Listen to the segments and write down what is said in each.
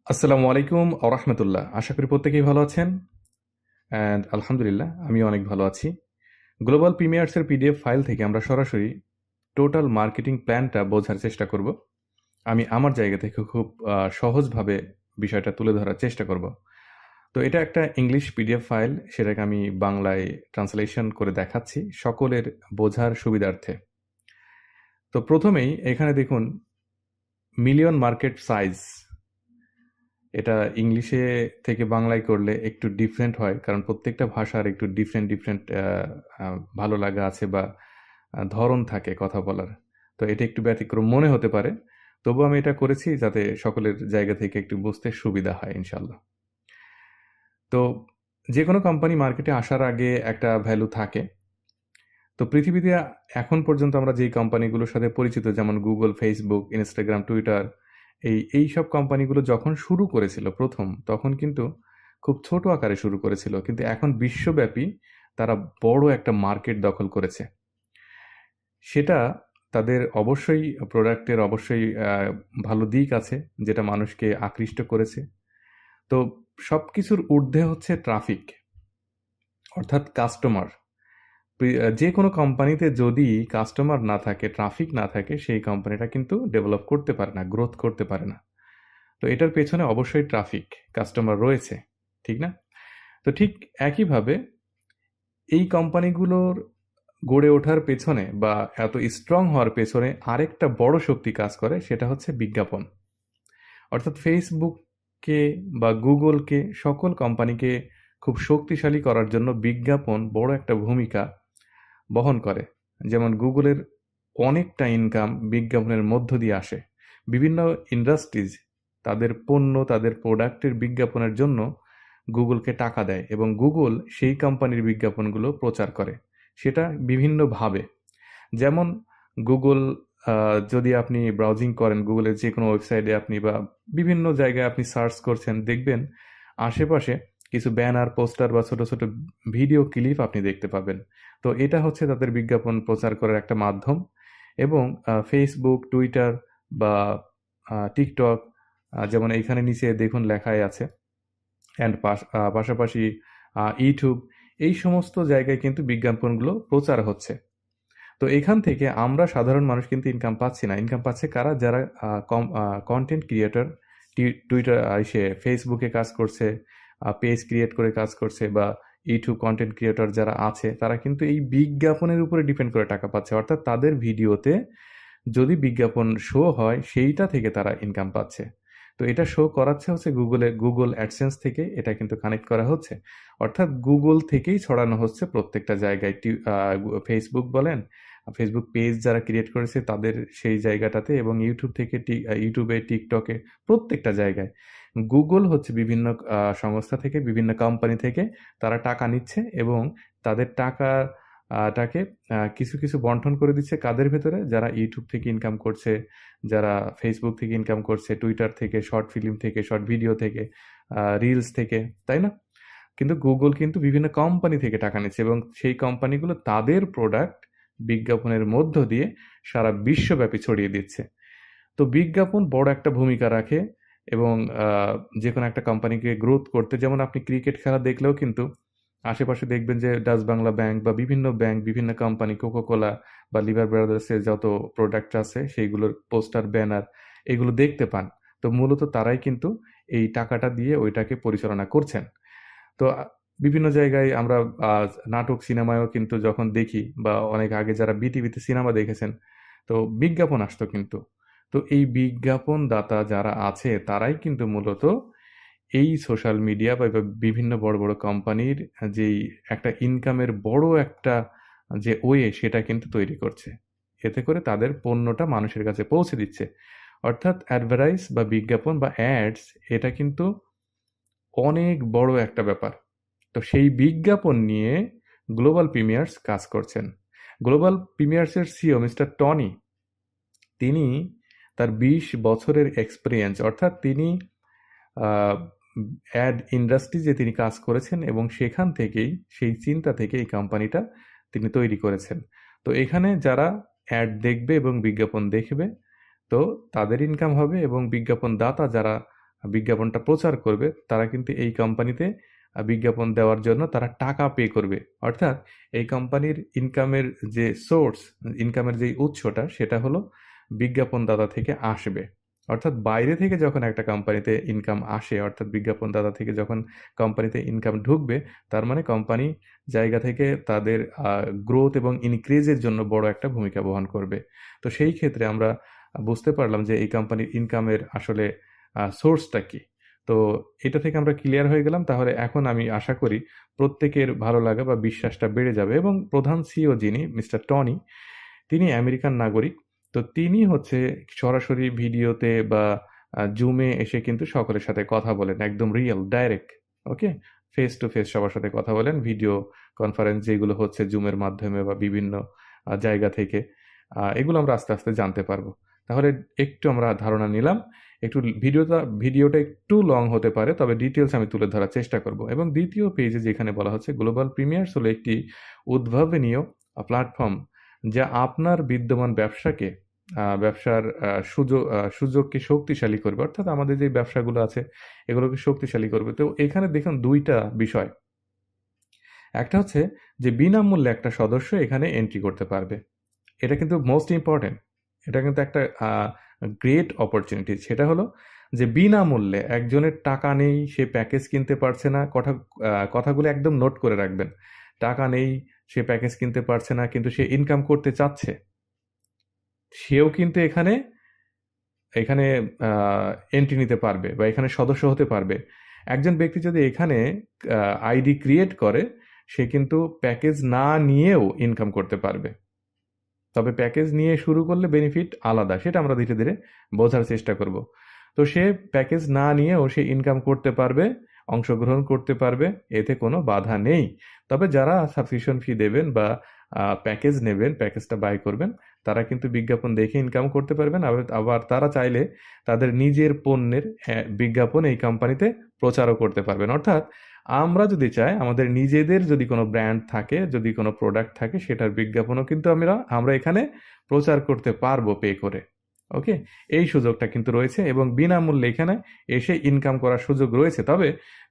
আসসালামু আলাইকুম আ রাহমাতুল্লাহ। আশা করি প্রত্যেকেই ভালো আছেন। অ্যান্ড আলহামদুলিল্লাহ আমিও অনেক ভালো আছি। গ্লোবাল প্রিমিয়ার্স এর পিডিএফ ফাইল থেকে আমরা সরাসরি টোটাল মার্কেটিং প্ল্যানটা বোঝার চেষ্টা করব। আমি আমার জায়গা থেকে খুব সহজভাবে বিষয়টা তুলে ধরার চেষ্টা করব। তো এটা একটা ইংলিশ পিডিএফ ফাইল, সেটাকে আমি বাংলায় ট্রান্সলেশন করে দেখাচ্ছি সকলের বোঝার সুবিধার্থে। তো প্রথমেই এখানে দেখুন মিলিয়ন মার্কেট সাইজ। এটা ইংলিশে থেকে বাংলায় করলে একটু ডিফারেন্ট হয়, কারণ প্রত্যেকটা ভাষার একটু ডিফারেন্ট ডিফারেন্ট ভালো লাগা আছে বা ধরন থাকে কথা বলার। তো এটা একটু ব্যতিক্রম মনে হতে পারে, তবু আমি এটা করেছি যাতে সকলের জায়গা থেকে একটু বুঝতে সুবিধা হয় ইনশাল্লাহ। তো যে কোনো কোম্পানি মার্কেটে আসার আগে একটা ভ্যালু থাকে। তো পৃথিবীতে এখন পর্যন্ত আমরা যেই কোম্পানিগুলোর সাথে পরিচিত, যেমন গুগল, ফেসবুক, ইনস্টাগ্রাম, টুইটার, এইসব কোম্পানিগুলো যখন শুরু করেছিল প্রথম, তখন কিন্তু খুব ছোট আকারে শুরু করেছিল, কিন্তু এখন বিশ্বব্যাপী তারা বড় একটা মার্কেট দখল করেছে। সেটা তাদের অবশ্যই প্রোডাক্টের অবশ্যই ভালো দিক আছে, যেটা মানুষকে আকৃষ্ট করেছে। তো সবকিছুর ঊর্ধ্বে হচ্ছে ট্রাফিক, অর্থাৎ কাস্টমার। যে কোনো কোম্পানিতে যদি কাস্টমার না থাকে, ট্রাফিক না থাকে, সেই কোম্পানিটা কিন্তু ডেভেলপ করতে পারে না, গ্রোথ করতে পারে না। তো এটার পেছনে অবশ্যই ট্রাফিক, কাস্টমার রয়েছে, ঠিক না? তো ঠিক একইভাবে এই কোম্পানিগুলোর গড়ে ওঠার পেছনে বা এত স্ট্রং হওয়ার পেছনে আরেকটা বড় শক্তি কাজ করে, সেটা হচ্ছে বিজ্ঞাপন। অর্থাৎ ফেসবুককে বা গুগলকে, সকল কোম্পানিকে খুব শক্তিশালী করার জন্য বিজ্ঞাপন বড় একটা ভূমিকা বহন করে। যেমন গুগলের অনেকটা ইনকাম বিজ্ঞাপনের মধ্য দিয়ে আসে। বিভিন্ন ইন্ডাস্ট্রিজ তাদের পণ্য, তাদের প্রোডাক্টের বিজ্ঞাপনের জন্য গুগলকে টাকা দেয় এবং গুগল সেই কোম্পানির বিজ্ঞাপনগুলো প্রচার করে, সেটা বিভিন্নভাবে। যেমন গুগল, যদি আপনি ব্রাউজিং করেন গুগলের যে কোনো ওয়েবসাইটে আপনি বা বিভিন্ন জায়গায় আপনি সার্চ করছেন, দেখবেন আশেপাশে কিছু ব্যানার, পোস্টার বা ছোট ছোট ভিডিও ক্লিপ আপনি দেখতে পাবেন। তো এটা হচ্ছে তাদের বিজ্ঞাপন প্রচার করার একটা মাধ্যম। এবং ফেসবুক, টুইটার বা টিকটক, যেমন এইখানে নিচে দেখুন লেখাই আছে, অ্যান্ড পাশাপাশি ইউটিউব, এই সমস্ত জায়গায় কিন্তু বিজ্ঞাপনগুলো প্রচার হচ্ছে। তো এখান থেকে আমরা সাধারণ মানুষ কিন্তু ইনকাম পাচ্ছি না। ইনকাম পাচ্ছে কারা? যারা কন্টেন্ট ক্রিয়েটর, টুইটার, সে ফেসবুকে কাজ করছে, পেজ ক্রিয়েট করে কাজ করছে, বা ইউটিউব কন্টেন্ট ক্রিয়েটর যারা আছে, তারা কিন্তু এই বিজ্ঞাপনের উপরে ডিপেন্ড করে টাকা পাচ্ছে। অর্থাৎ তাদের ভিডিওতে যদি বিজ্ঞাপন শো হয়, সেইটা থেকে তারা ইনকাম পাচ্ছে। তো এটা শো করাচ্ছে হচ্ছে গুগল অ্যাডসেন্স থেকে, এটা কিন্তু কানেক্ট করা হচ্ছে। অর্থাৎ গুগল থেকেই ছড়ানো হচ্ছে প্রত্যেকটা জায়গায়। ফেসবুক বলেন, ফেসবুক পেজ যারা ক্রিয়েট করেছে তাদের সেই জায়গাটাতে, এবং ইউটিউব থেকে ইউটিউবে, টিকটকে, প্রত্যেকটা জায়গায় গুগল হচ্ছে বিভিন্ন সংস্থা থেকে, বিভিন্ন কোম্পানি থেকে তারা টাকা নিচ্ছে এবং তাদের টাকে কিছু কিছু বন্টন করে দিচ্ছে কাদের ভেতরে? যারা ইউটিউব থেকে ইনকাম করছে, যারা ফেসবুক থেকে ইনকাম করছে, টুইটার থেকে, শর্ট ফিল্ম থেকে, শর্ট ভিডিও থেকে, রিলস থেকে, তাই না? কিন্তু গুগল কিন্তু বিভিন্ন কোম্পানি থেকে টাকা নিচ্ছে এবং সেই কোম্পানিগুলো তাদের প্রোডাক্ট বিজ্ঞাপনের মধ্য দিয়ে সারা বিশ্বব্যাপী ছড়িয়ে দিচ্ছে। তো বিজ্ঞাপন বড় একটা ভূমিকা রাখে এবং যে কোনো একটা কোম্পানিকে গ্রোথ করতে, যেমন আপনি ক্রিকেট খেলা দেখলেও কিন্তু আশেপাশে দেখবেন যে ডাচ বাংলা ব্যাংক বা বিভিন্ন বিভিন্ন কোম্পানি, কোকোকোলা বা লিভার ব্রাদার্সের যত প্রোডাক্ট আছে সেইগুলোর পোস্টার, ব্যানার, এগুলো দেখতে পান। তো মূলত তারাই কিন্তু এই টাকাটা দিয়ে ওইটাকে পরিচালনা করছেন। তো বিভিন্ন জায়গায় আমরা নাটক, সিনেমায়ও কিন্তু যখন দেখি, বা অনেক আগে যারা বিটিভিতে সিনেমা দেখেছেন, তো বিজ্ঞাপন আসতো কিন্তু। তো এই বিজ্ঞাপন দাতা যারা আছে তারাই কিন্তু মূলত এই সোশ্যাল মিডিয়া বা বিভিন্ন বড় বড় কোম্পানির যেই একটা ইনকামের বড় একটা যে ওয়ে, সেটা কিন্তু তৈরি করছে। এতে করে তাদের পণ্যটা মানুষের কাছে পৌঁছে দিচ্ছে। অর্থাৎ অ্যাডভার্টাইজ বা বিজ্ঞাপন বা অ্যাডস, এটা কিন্তু অনেক বড় একটা ব্যাপার। তো সেই বিজ্ঞাপন নিয়ে গ্লোবাল প্রিমিয়ার্স কাজ করছেন। গ্লোবাল প্রিমিয়ার্সের সিও মিস্টার টনি, তিনি তার ২০ বছরের এক্সপেরিয়েন্স, অর্থাৎ তিনি অ্যাড ইন্ডাস্ট্রিজে তিনি কাজ করেছেন এবং সেখান থেকেই, সেই চিন্তা থেকে এই কোম্পানিটা তিনি তৈরি করেছেন। তো এখানে যারা অ্যাড দেখবে এবং বিজ্ঞাপন দেখবে, তো তাদের ইনকাম হবে, এবং বিজ্ঞাপন দাতা যারা বিজ্ঞাপনটা প্রচার করবে, তারা কিন্তু এই কোম্পানিতে বিজ্ঞাপন দেওয়ার জন্য তারা টাকা পে করবে। অর্থাৎ এই কোম্পানির ইনকামের যে সোর্স, ইনকামের যে উৎসটা, সেটা হলো বিজ্ঞাপনদাতা থেকে আসবে। অর্থাৎ বাইরে থেকে যখন একটা কোম্পানিতে ইনকাম আসে, অর্থাৎ বিজ্ঞাপনদাতা থেকে যখন কোম্পানিতে ইনকাম ঢুকবে, তার মানে কোম্পানি জায়গা থেকে তাদের গ্রোথ এবং ইনক্রিজের জন্য বড় একটা ভূমিকা বহন করবে। তো সেই ক্ষেত্রে আমরা বুঝতে পারলাম যে এই কোম্পানির ইনকামের আসলে সোর্সটা কি। তো এটা থেকে আমরা ক্লিয়ার হয়ে গেলাম। তাহলে এখন আমি আশা করি প্রত্যেকের ভালো লাগা বা বিশ্বাসটা বেড়ে যাবে। এবং প্রধান সিইও যিনি মিস্টার টনি, তিনি আমেরিকান নাগরিক। তো তিনি হচ্ছে সরাসরি ভিডিওতে বা জুমে এসে কিন্তু সকলের সাথে কথা বলেন, একদম real direct. Okay, face to face সবার সাথে কথা বলেন। ভিডিও কনফারেন্স যেগুলো হচ্ছে জুমের মাধ্যমে বা বিভিন্ন জায়গা থেকে, এগুলো আমরা আস্তে আস্তে জানতে পারবো। তাহলে একটু আমরা ধারণা নিলাম। একটু ভিডিওটা একটু লং হতে পারে, তবে ডিটেলস আমি তুলে ধরার চেষ্টা করব। এবং দ্বিতীয় পেজে যেখানে বলা হচ্ছে গ্লোবাল প্রিমিয়ার্স হলো একটি উদ্ভাবনীয় প্ল্যাটফর্ম যা আপনার বিদ্যমান ব্যবসাকে ব্যবসার সুযোগকে শক্তিশালী করবে। অর্থাৎ আমাদের যে ব্যবসাগুলো আছে এগুলোকে শক্তিশালী করবে। তো এখানে দেখুন দুইটা বিষয়। একটা হচ্ছে যে বিনামূল্যে একটা সদস্য এখানে এন্ট্রি করতে পারবে। এটা কিন্তু মোস্ট ইম্পর্টেন্ট। এটা কিন্তু একটা গ্রেট অপরচুনিটি। সেটা হলো যে বিনামূল্যে, একজনের টাকা নেই, সে প্যাকেজ কিনতে পারছে না। কথাগুলো একদম নোট করে রাখবেন। টাকা নেই, সে প্যাকেজ কিনতে পারছে না, কিন্তু সে ইনকাম করতে চাচ্ছে। সেও কিন্তু এখানে এখানে এন্ট্রি নিতে পারবে বা এখানে সদস্য হতে পারবে। একজন ব্যক্তি যদি এখানে আইডি ক্রিয়েট করে, সে কিন্তু প্যাকেজ না নিয়েও ইনকাম করতে পারবে। তবে প্যাকেজ নিয়ে শুরু করলে বেনিফিট আলাদা, সেটা আমরা ধীরে ধীরে বোঝার চেষ্টা করব। তো সে প্যাকেজ না নিয়েও সে ইনকাম করতে পারবে, অংশগ্রহণ করতে পারবে, এতে কোনো বাধা নেই। তবে যারা সাবস্ক্রিপশন ফি দেবেন বা প্যাকেজ নেবেন, প্যাকেজটা বাই করবেন, তারা কিন্তু বিজ্ঞাপন দেখে ইনকাম করতে পারবেন। আবার তারা চাইলে তাদের নিজের পণ্যের বিজ্ঞাপন এই কোম্পানিতে প্রচারও করতে পারবেন। অর্থাৎ আমরা যদি চাই, আমাদের নিজেদের যদি কোনো ব্র্যান্ড থাকে, যদি কোনো প্রোডাক্ট থাকে, সেটার বিজ্ঞাপনও কিন্তু আমরা এখানে প্রচার করতে পারবো পে করে। ওকে, এই সুযোগটা কিন্তু রয়েছে এবং বিনামূল্যে এখানে এসে ইনকাম করার সুযোগ রয়েছে। তবে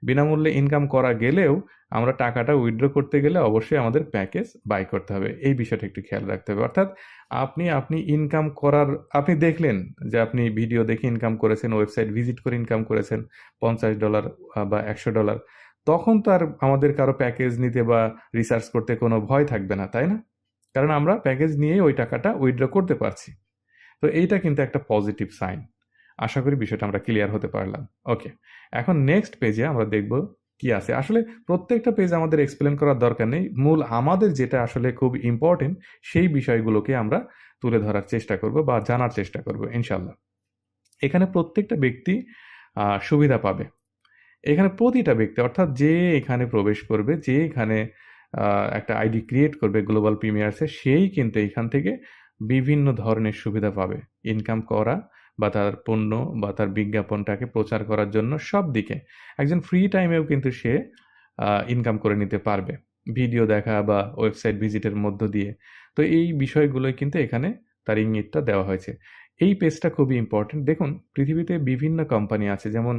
বিনামূল্যে ইনকাম করা গেলেও আমরা টাকাটা উইথড্র করতে গেলে অবশ্যই আমাদের প্যাকেজ বাই করতে হবে। এই বিষয়টা একটু খেয়াল রাখতে হবে। অর্থাৎ আপনি ইনকাম করার, আপনি দেখলেন যে আপনি ভিডিও দেখে ইনকাম করেছেন, ওয়েবসাইট ভিজিট করে ইনকাম করেছেন $50 বা $100, তখন তো আর আমাদের কারো প্যাকেজ নিতে বা রিসার্চ করতে কোনো ভয় থাকবে না, তাই না? কারণ আমরা প্যাকেজ নিয়েই ওই টাকাটা উইথড্র করতে পারছি। তো এইটা কিন্তু একটা পজিটিভ সাইন। আশা করি বিষয়টা আমরা ক্লিয়ার হতে পারলাম। ওকে, এখন নেক্সট পেজে আমরা দেখব কি আছে। আসলে প্রত্যেকটা পেজ আমাদের এক্সপ্লেন করার দরকার নেই। মূল আমাদের যেটা আসলে খুব ইম্পর্টেন্ট, সেই বিষয়গুলোকে আমরা তুলে ধরার চেষ্টা করব বা জানার চেষ্টা করব ইনশাল্লাহ। এখানে প্রত্যেকটা ব্যক্তি সুবিধা পাবে। এখানে প্রতিটা ব্যক্তি, অর্থাৎ যে এখানে প্রবেশ করবে, যে এখানে একটা আইডি ক্রিয়েট করবে গ্লোবাল প্রিমিয়ার্সে, সেই কিন্তু এখান থেকে বিভিন্ন ধরনের সুবিধা পাবে। ইনকাম করা বা তার পণ্য বা তার বিজ্ঞাপনটাকে প্রচার করার জন্য সব দিকে। একজন ফ্রি টাইমেও কিন্তু সে ইনকাম করে নিতে পারবে, ভিডিও দেখা বা ওয়েবসাইট ভিজিটের মধ্য দিয়ে। তো এই বিষয়গুলোই কিন্তু এখানে তার ইঙ্গিতটা দেওয়া হয়েছে। এই পেজটা খুবই ইম্পর্টেন্ট। দেখুন, পৃথিবীতে বিভিন্ন কোম্পানি আছে, যেমন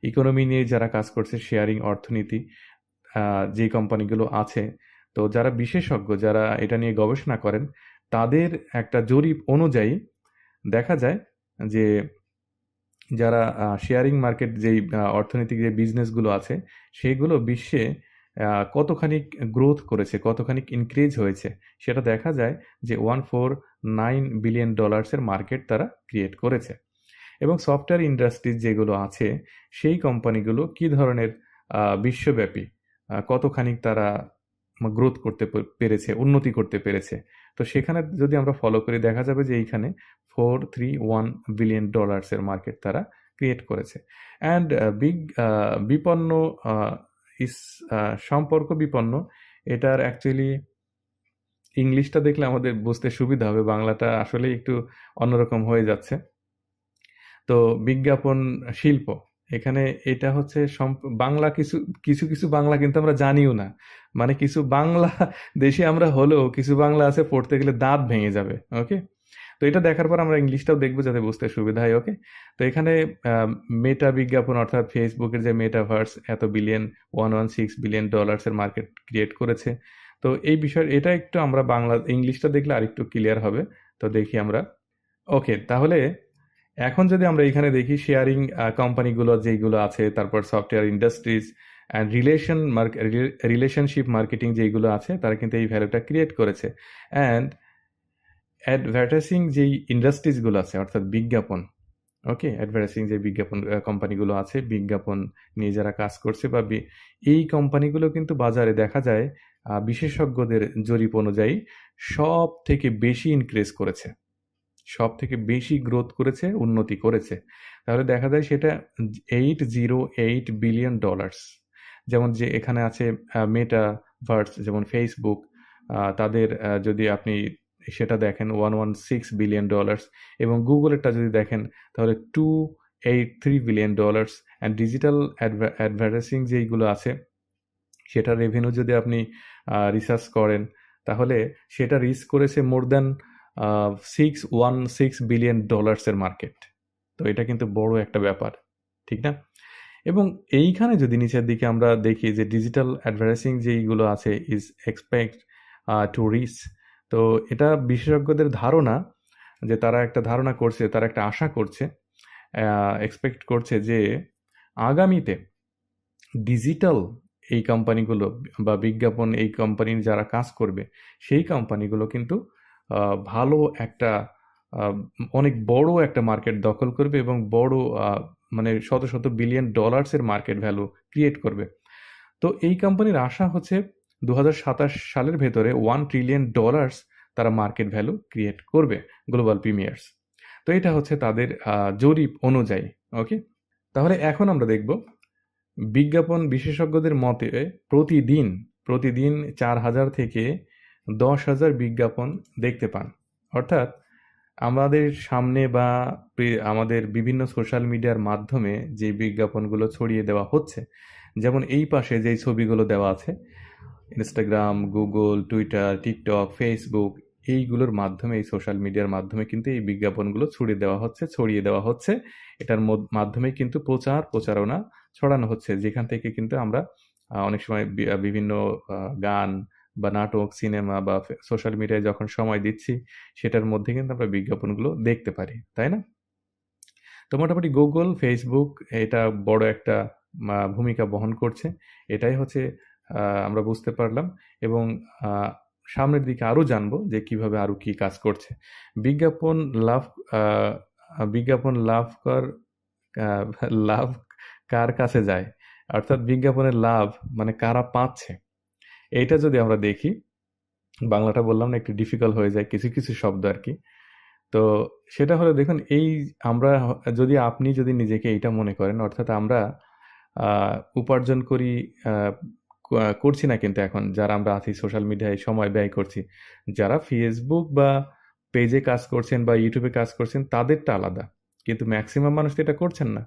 ইকোনমি নিয়ে যারা কাজ করছে, শেয়ারিং অর্থনীতি, যে কোম্পানিগুলো আছে, তো যারা বিশেষজ্ঞ, যারা এটা নিয়ে গবেষণা করেন, তাদের একটা জরিপ অনুযায়ী দেখা যায় যে যারা শেয়ারিং মার্কেট, যেই অর্থনৈতিক যে বিজনেসগুলো আছে, সেগুলো বিশ্বে কতখানি গ্রোথ করেছে, কতখানি ইনক্রিজ হয়েছে, সেটা দেখা যায় যে $149 বিলিয়ন মার্কেট তারা ক্রিয়েট করেছে। এবং সফটওয়্যার ইন্ডাস্ট্রিজ যেগুলো আছে, সেই কোম্পানিগুলো কি ধরনের বিশ্বব্যাপী কতখানি তারা গ্রোথ করতে পেরেছে, উন্নতি করতে পেরেছে। তো সেখানে যদি আমরা ফলো করি, দেখা যাবে যে এইখানে $431 বিলিয়ন মার্কেট তারা ক্রিয়েট করেছে। অ্যান্ড বিপন্ন সম্পর্ক বিপন্ন, এটার অ্যাকচুয়ালি ইংলিশটা দেখলে আমাদের বুঝতে সুবিধা হবে, বাংলাটা আসলে একটু অন্যরকম হয়ে যাচ্ছে। তো বিজ্ঞাপন শিল্প, এখানে এটা হচ্ছে বাংলা, কিছু কিছু কিছু বাংলা কিন্তু আমরা জানিও না। মানে কিছু বাংলা দেশে আমরা হলেও কিছু বাংলা আছে পড়তে গেলে দাঁত ভেঙে যাবে। ওকে, তো তো এটা দেখার পর আমরা ইংলিশটাও দেখবো যাতে বুঝতে সুবিধা হয়। ওকে, তো এখানে মেটা বিজ্ঞাপন অর্থাৎ ফেসবুকের যে মেটাভার্স এত বিলিয়ন $116 বিলিয়ন মার্কেট ক্রিয়েট করেছে। তো এই বিষয় এটা একটু আমরা বাংলা ইংলিশটা দেখলে আরেকটু ক্লিয়ার হবে। তো দেখি আমরা। ওকে, তাহলে এখন যদি আমরা এখানে দেখি শেয়ারিং কোম্পানিগুলো যেইগুলো আছে, তারপর software industries and relationship marketing যেইগুলো আছে, তারা কিন্তু এই ভ্যালুটা ক্রিয়েট করেছে। অ্যান্ড অ্যাডভার্টাইজিং যেই ইন্ডাস্ট্রিজগুলো আছে অর্থাৎ বিজ্ঞাপন, ওকে, অ্যাডভার্টাইজিং যে বিজ্ঞাপন কোম্পানিগুলো আছে, বিজ্ঞাপন নিয়ে যারা কাজ করছে বা এই কোম্পানিগুলো কিন্তু বাজারে দেখা যায় বিশেষজ্ঞদের জরিপ অনুযায়ী সব থেকে বেশি ইনক্রিজ করেছে, সব থেকে বেশি গ্রোথ করেছে, উন্নতি করেছে। তাহলে দেখা যায় সেটা $808 বিলিয়ন। যেমন যে এখানে আছে মেটাভার্স, যেমন ফেসবুক, তাদের যদি আপনি সেটা দেখেন $116 বিলিয়ন, এবং গুগলেরটা যদি দেখেন তাহলে $283 বিলিয়ন। অ্যান্ড ডিজিটাল অ্যাডভার্টাইজিং যেইগুলো আছে সেটার রেভিনিউ যদি আপনি রিসার্চ করেন তাহলে সেটা রিচ করেছে মোর দ্যান $616 বিলিয়ন মার্কেট। তো এটা কিন্তু বড় একটা ব্যাপার, ঠিক না? এবং এইখানে যদি নিচের দিকে আমরা দেখি যে ডিজিটাল অ্যাডভার্টাইজিং যেইগুলো আছে ইজ এক্সপেক্ট টু রিচ, তো এটা বিশেষজ্ঞদের ধারণা, যে তারা একটা ধারণা করছে, তারা একটা আশা করছে, এক্সপেক্ট করছে যে আগামীতে ডিজিটাল এই কোম্পানিগুলো বা বিজ্ঞাপন এই কোম্পানির যারা কাজ করবে সেই কোম্পানিগুলো কিন্তু ভালো একটা অনেক বড় একটা মার্কেট দখল করবে এবং বড় মানে শত শত বিলিয়ন ডলার্সের মার্কেট ভ্যালু ক্রিয়েট করবে। তো এই কোম্পানির আশা হচ্ছে 2027 সালের ভেতরে $1 ট্রিলিয়ন তারা মার্কেট ভ্যালু ক্রিয়েট করবে, গ্লোবাল প্রিমিয়ার্স। তো এটা হচ্ছে তাদের জরিপ অনুযায়ী। ওকে, তাহলে এখন আমরা দেখব বিজ্ঞাপন বিশেষজ্ঞদের মতে প্রতিদিন 4,000 থেকে 10,000 বিজ্ঞাপন দেখতে পান। অর্থাৎ আমাদের সামনে বা আমাদের বিভিন্ন সোশ্যাল মিডিয়ার মাধ্যমে যে বিজ্ঞাপনগুলো ছড়িয়ে দেওয়া হচ্ছে, যেমন এই পাশে যেই ছবিগুলো দেওয়া আছে, Instagram, Google, Twitter, TikTok, Facebook, এইগুলোর মাধ্যমে, এই সোশ্যাল মিডিয়ার মাধ্যমে কিন্তু এই বিজ্ঞাপনগুলো ছড়িয়ে দেওয়া হচ্ছে। এটার মাধ্যমে কিন্তু প্রচারণা ছড়ানো হচ্ছে, যেখান থেকে কিন্তু আমরা অনেক সময় বিভিন্ন গান বা নাটক, সিনেমা বা সোশ্যাল মিডিয়ায় যখন সময় দিচ্ছি সেটার মধ্যে কিন্তু আমরা বিজ্ঞাপনগুলো দেখতে পারি, তাই না? তো মোটামুটি গুগল, ফেসবুক এটা বড় একটা ভূমিকা বহন করছে, এটাই হচ্ছে আমরা বুঝতে পারলাম। এবং সামনের দিকে আরও জানবো যে কিভাবে আরও কি কাজ করছে। বিজ্ঞাপন লাভ কার কাছে যায়, অর্থাৎ বিজ্ঞাপনের লাভ মানে কারা পাচ্ছে, এইটা যদি আমরা দেখি, বাংলাটা বললাম না একটু ডিফিকাল্ট হয়ে যায় কিছু কিছু শব্দ আর কি। তো সেটা হলো দেখুন, এই আমরা আপনি যদি নিজেকে এইটা মনে করেন, অর্থাৎ আমরা উপার্জন করছি না, কিন্তু এখন যারা আমরা আছি সোশ্যাল মিডিয়ায় সময় ব্যয় করছি, যারা ফেসবুক বা পেজে কাজ করছেন বা ইউটিউবে কাজ করছেন তাদেরটা আলাদা, কিন্তু ম্যাক্সিমাম মানুষ তো এটা করছেন না।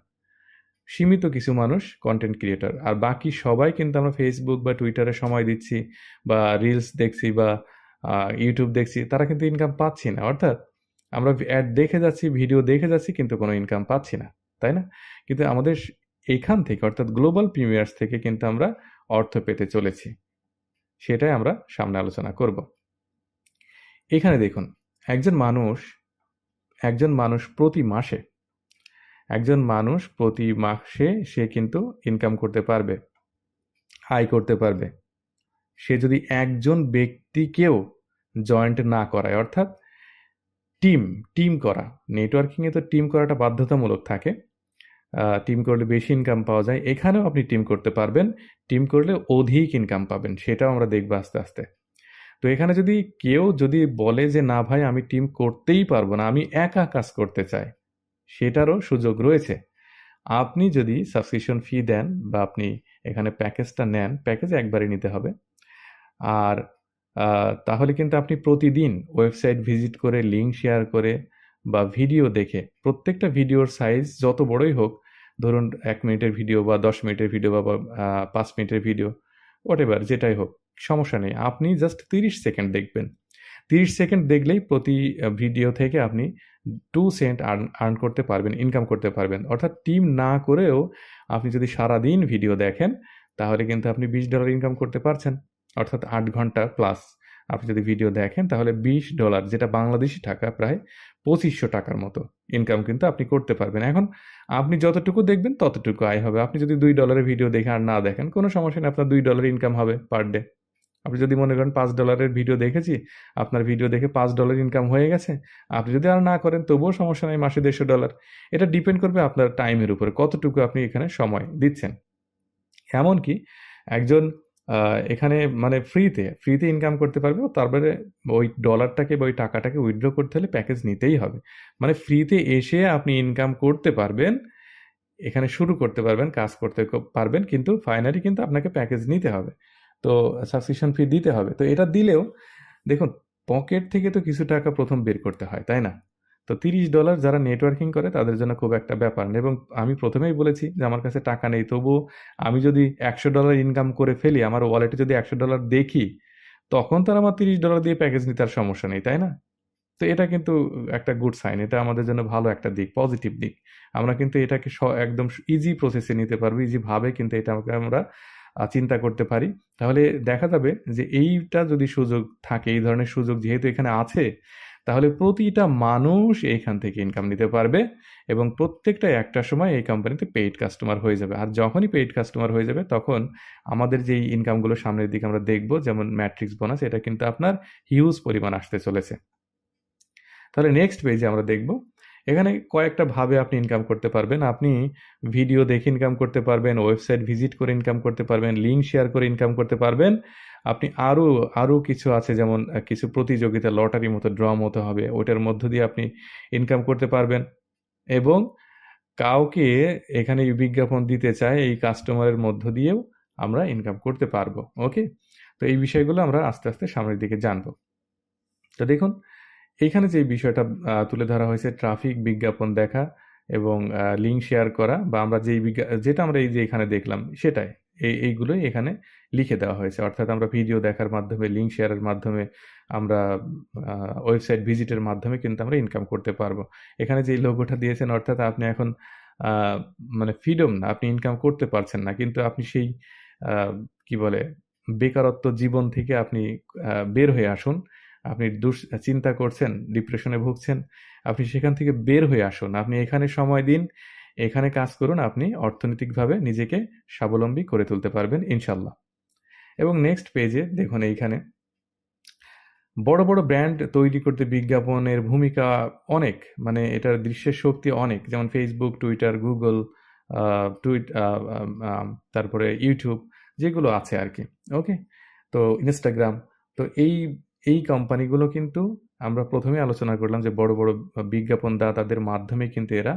সীমিত কিছু মানুষ কন্টেন্ট ক্রিয়েটর, আর বাকি সবাই কিন্তু আমরা ফেসবুক বা টুইটারে সময় দিচ্ছি বা রিলস দেখছি বা ইউটিউব দেখছি, তারা কিন্তু ইনকাম পাচ্ছি না। অর্থাৎ আমরা অ্যাড দেখে যাচ্ছি, ভিডিও দেখে যাচ্ছি, কিন্তু কোনো ইনকাম পাচ্ছি না, তাই না? কিন্তু আমাদের এইখান থেকে অর্থাৎ গ্লোবাল প্রিমিয়ার্স থেকে কিন্তু আমরা অর্থ পেতে চলেছি, সেটাই আমরা সামনে আলোচনা করব। এখানে দেখুন, একজন মানুষ প্রতি মাসে সে কিন্তু ইনকাম করতে পারবে, আয় করতে পারবে, সে যদি একজন ব্যক্তিকেও জয়েন্ট না করায়, অর্থাৎ টিম করা। নেটওয়ার্কিংয়ে তো টিম করাটা বাধ্যতামূলক থাকে, টিম করলে বেশি ইনকাম পাওয়া যায়। এখানেও আপনি টিম করতে পারবেন, টিম করলে অধিক ইনকাম পাবেন, সেটাও আমরা দেখবো আস্তে আস্তে। তো এখানে কেউ যদি বলে যে না ভাই আমি টিম করতেই পারবো না, আমি একা কাজ করতে চাই, সেটারও সুযোগ রয়েছে। আপনি যদি সাবস্ক্রিপশন ফি দেন বা আপনি এখানে প্যাকেজটা নেন, প্যাকেজ একবারই নিতে হবে, আর তাহলে কিন্তু আপনি প্রতিদিন ওয়েবসাইট ভিজিট করে, লিঙ্ক শেয়ার করে বা ভিডিও দেখে, প্রত্যেকটা ভিডিওর সাইজ যত বড়ই হোক, ধরুন 1 মিনিটের ভিডিও বা 10 মিনিটের ভিডিও বা 5 মিনিটের ভিডিও, হোয়াট এভার যেটাই হোক সমস্যা নেই, আপনি জাস্ট 30 সেকেন্ড দেখবেন। 30 সেকেন্ড দেখলেই প্রতি ভিডিও থেকে আপনি 2 সেন্ট আর্ন করতে পারবেন, ইনকাম করতে পারবেন। অর্থাৎ টিম না করেও আপনি যদি সারাদিন ভিডিও দেখেন, তাহলে কিন্তু আপনি $20 ইনকাম করতে পারছেন। অর্থাৎ 8 ঘন্টা প্লাস আপনি যদি ভিডিও দেখেন, তাহলে $20, যেটা বাংলাদেশী টাকা প্রায় 2500 টাকার মতো ইনকাম কিন্তু আপনি করতে পারবেন। এখন আপনি যতটুকু দেখবেন ততটুকু আয় হবে। আপনি যদি $2 ভিডিও দেখে আর না দেখেন, কোনো সমস্যা নেই, আপনার $2 ইনকাম হবে পার ডে। আপনি যদি মনে করেন $5 ভিডিও দেখেছি, আপনার ভিডিও দেখে $5 ইনকাম হয়ে গেছে, আপনি যদি আর না করেন তবুও সমস্যা নেই, মাসে $150। এটা ডিপেন্ড করবে আপনার টাইমের উপরে, কতটুকু আপনি এখানে সময় দিচ্ছেন। এমনকি একজন এখানে মানে ফ্রিতে ইনকাম করতে পারবে, তারপরে ওই ডলারটাকে বা ওই টাকাটাকে উইথড্র করতে হলে প্যাকেজ নিতেই হবে। মানে ফ্রিতে এসে আপনি ইনকাম করতে পারবেন, এখানে শুরু করতে পারবেন, কাজ করতে পারবেন, কিন্তু ফাইনালি কিন্তু আপনাকে প্যাকেজ নিতে হবে। তো সাবস্ক্রিপশন ফি দিতে হবে। তো এটা দিলেও দেখুন, পকেট থেকে তো কিছু টাকা প্রথম বের করতে হয়, তাই না? তো $30 যারা নেটওয়ার্কিং করে তাদের জন্য খুব একটা ব্যাপার না। এবং আমি প্রথমেই বলেছি যে আমার কাছে টাকা নেই, তবুও আমি যদি $100 ইনকাম করে ফেলি, আমার ওয়ালেটে যদি $100 দেখি, তখন তো আর আমার $30 দিয়ে প্যাকেজ নিতে আর সমস্যা নেই, তাই না? তো এটা কিন্তু একটা গুড সাইন। এটা আমাদের জন্য ভালো একটা দিক, পজিটিভ দিক। আমরা কিন্তু এটাকে একদম ইজি প্রসেসে নিতে পারবো, ইজি ভাবে কিন্তু এটাকে আমরা চিন্তা করতে পারি। তাহলে দেখা যাবে যে এইটা যদি সুযোগ থাকে, এই ধরনের সুযোগ যেহেতু এখানে আছে, তাহলে প্রতিটা মানুষ এইখান থেকে ইনকাম নিতে পারবে এবং প্রত্যেকটা একটা সময় এই কোম্পানিতে পেইড কাস্টমার হয়ে যাবে। আর যখনই পেইড কাস্টমার হয়ে যাবে, তখন আমাদের যেই ইনকামগুলো সামনের দিকে আমরা দেখব, যেমন ম্যাট্রিক্স বোনাস, এটা কিন্তু আপনার হিউজ পরিমাণ আসতে চলেছে। তাহলে নেক্সট পেজে আমরা দেখব, এখানে কয়েকটা ভাবে আপনি ইনকাম করতে পারবেন। আপনি ভিডিও দেখে ইনকাম করতে পারবেন, ওয়েবসাইট ভিজিট করে ইনকাম করতে পারবেন, লিঙ্ক শেয়ার করে ইনকাম করতে পারবেন। আপনি আরও কিছু আছে, যেমন কিছু প্রতিযোগিতা, লটারি মতো ড্র মতো হবে, ওটার মধ্য দিয়ে আপনি ইনকাম করতে পারবেন। এবং কাউকে এখানে বিজ্ঞাপন দিতে চায়, এই কাস্টমারের মধ্য দিয়েও আমরা ইনকাম করতে পারবো। ওকে, তো এই বিষয়গুলো আমরা আস্তে আস্তে সামনের দিকে জানবো। তো দেখুন, এইখানে যে বিষয়টা তুলে ধরা হয়েছে, ট্রাফিক বিজ্ঞাপন দেখা এবং লিঙ্ক শেয়ার করা, বা আমরা যেটা আমরা এই যে এখানে দেখলাম সেটাই, এইগুলোই এখানে লিখে দেওয়া হয়েছে। অর্থাৎ আমরা ভিডিও দেখার মাধ্যমে, লিঙ্ক শেয়ারের মাধ্যমে, আমরা ওয়েবসাইট ভিজিটের মাধ্যমে কিন্তু আমরা ইনকাম করতে পারবো। এখানে যে লোগোটা দিয়েছেন, অর্থাৎ আপনি এখন মানে ফ্রিডম না, আপনি ইনকাম করতে পারছেন না, কিন্তু আপনি সেই কি বলে বেকারত্ব জীবন থেকে আপনি বের হয়ে আসুন। আপনি চিন্তা করছেন, ডিপ্রেশনে ভুগছেন, আপনি সেখান থেকে বের হয়ে আসুন। আপনি এখানে সময় দিন, এখানে কাজ করুন, আপনি অর্থনৈতিকভাবে নিজেকে স্বাবলম্বী করে তুলতে পারবেন ইনশাল্লাহ। এবং নেক্সট পেজে দেখুন, এইখানে বড় বড় ব্র্যান্ড তৈরি করতে বিজ্ঞাপনের ভূমিকা অনেক, মানে এটার দৃশ্যের শক্তি অনেক। যেমন ফেসবুক, টুইটার, গুগল, তারপরে ইউটিউব, যেগুলো আছে আর কি। ওকে, তো ইনস্টাগ্রাম, তো এই কোম্পানিগুলো কিন্তু আমরা প্রথমে আলোচনা করলাম যে বড় বড় বিজ্ঞাপন দাতাদের মাধ্যমে কিন্তু এরা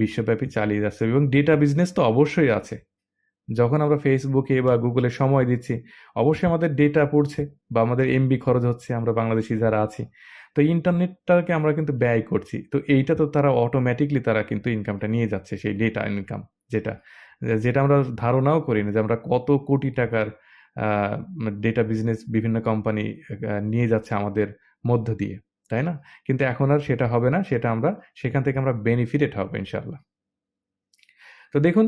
বিশ্বব্যাপী চালিয়ে যাচ্ছে। এবং ডেটা বিজনেস তো অবশ্যই আছে। যখন আমরা ফেসবুকে বা গুগলে সময় দিচ্ছি, অবশ্যই আমাদের ডেটা পড়ছে বা আমাদের এমবি খরচ হচ্ছে, আমরা বাংলাদেশি যারা আছি। তো ইন্টারনেটটাকে আমরা কিন্তু ব্যয় করছি, তো এইটা তো তারা অটোমেটিকলি তারা কিন্তু ইনকামটা নিয়ে যাচ্ছে, সেই ডেটা ইনকাম, যেটা যেটা আমরা ধারণাও করি না যে আমরা কত কোটি টাকার ডেটা বিজনেস বিভিন্ন কোম্পানি নিয়ে যাচ্ছে আমাদের মধ্য দিয়ে, তাই না? কিন্তু এখন আর সেটা হবে না, সেটা আমরা সেখান থেকে আমরা বেনিফিটেড হব ইনশাল্লাহ। তো দেখুন,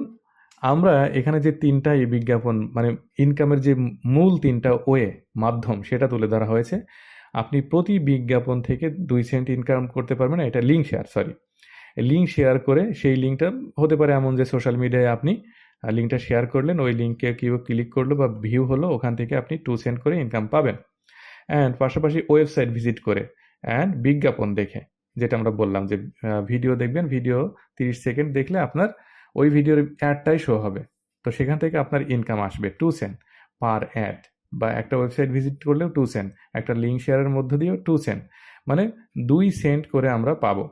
আমরা এখানে যে তিনটা বিজ্ঞাপন, মানে ইনকামের যে মূল তিনটা মাধ্যম, সেটা তুলে ধরা হয়েছে। আপনি প্রতি বিজ্ঞাপন থেকে 2 সেন্ট ইনকাম করতে পারবেন। এটা লিঙ্ক শেয়ার করে, সেই লিঙ্কটা হতে পারে এমন যে সোশ্যাল মিডিয়ায় আপনি লিঙ্কটা শেয়ার করলেন, ওই লিঙ্কে কেউ ক্লিক করলো বা ভিউ হলো, ওখান থেকে আপনি 2 সেন্ট করে ইনকাম পাবেন। অ্যান্ড পাশাপাশি ওয়েবসাইট ভিজিট করে অ্যান্ড বিজ্ঞাপন দেখে, যেটা আমরা বললাম যে ভিডিও দেখবেন, ভিডিও 30 সেকেন্ড দেখলে আপনার ওই ভিডিওর অ্যাডটাই শো হবে, তো সেখান থেকে আপনার ইনকাম আসবে 2 সেন্ট পার অ্যাড। বা একটা ওয়েবসাইট ভিজিট করলেও 2 সেন্ট, একটা লিঙ্ক শেয়ারের মধ্য দিয়েও 2 সেন্ট, মানে 2 সেন্ট করে আমরা পাবো।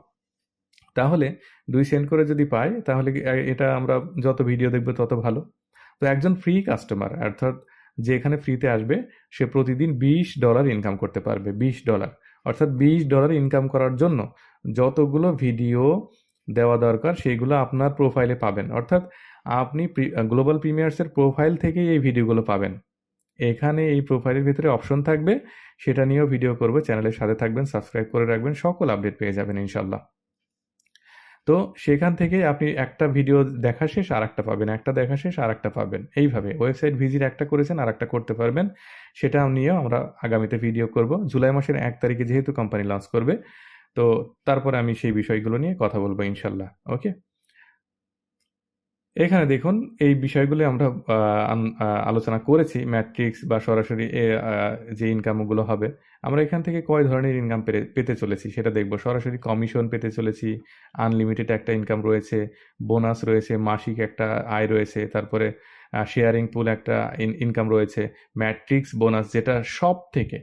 তাহলে 2 সেন্ট করে যদি পাই, তাহলে এটা আমরা যত ভিডিও দেখবো তত ভালো। তো একজন ফ্রি কাস্টমার, অর্থাৎ যে এখানে ফ্রিতে আসবে, সে প্রতিদিন $20 ইনকাম করতে পারবে। $20, অর্থাৎ $20 ইনকাম করার জন্য যতগুলো ভিডিও দেওয়া দরকার সেইগুলো আপনার প্রোফাইলে পাবেন। অর্থাৎ আপনি গ্লোবাল প্রিমিয়ার্সের প্রোফাইল থেকেই এই ভিডিওগুলো পাবেন। এখানে এই প্রোফাইলের ভিতরে অপশন থাকবে, সেটা নিয়েও ভিডিও করব। চ্যানেলের সাথে থাকবেন, সাবস্ক্রাইব করে রাখবেন, সকল আপডেট পেয়ে যাবেন ইনশাল্লাহ। তো সেখান থেকে আপনি একটা ভিডিও দেখা শেষ আর একটা পাবেন, একটা দেখা শেষ আর একটা পাবেন, এইভাবে ওয়েবসাইট ভিজিট একটা করেছেন আর একটা করতে পারবেন। সেটা নিয়েও আমরা আগামীতে ভিডিও করব। জুলাই মাসের 1 তারিখে যেহেতু কোম্পানি লঞ্চ করবে, তো তারপরে আমি সেই বিষয়গুলো নিয়ে কথা বলবো ইনশাল্লাহ। ওকে, এখানে দেখুন এই বিষয়গুলো আমরা আলোচনা করেছি, ম্যাট্রিক্স বা সরাসরি যে ইনকামগুলো হবে, আমরা এখান থেকে কয় ধরনের ইনকাম পেতে চলেছি সেটা দেখব। সরাসরি কমিশন পেতে চলেছি, আনলিমিটেড একটা ইনকাম রয়েছে, বোনাস রয়েছে, মাসিক একটা আয় রয়েছে, তারপরে শেয়ারিং পুল একটা ইনকাম রয়েছে, ম্যাট্রিক্স বোনাস, যেটা সব থেকে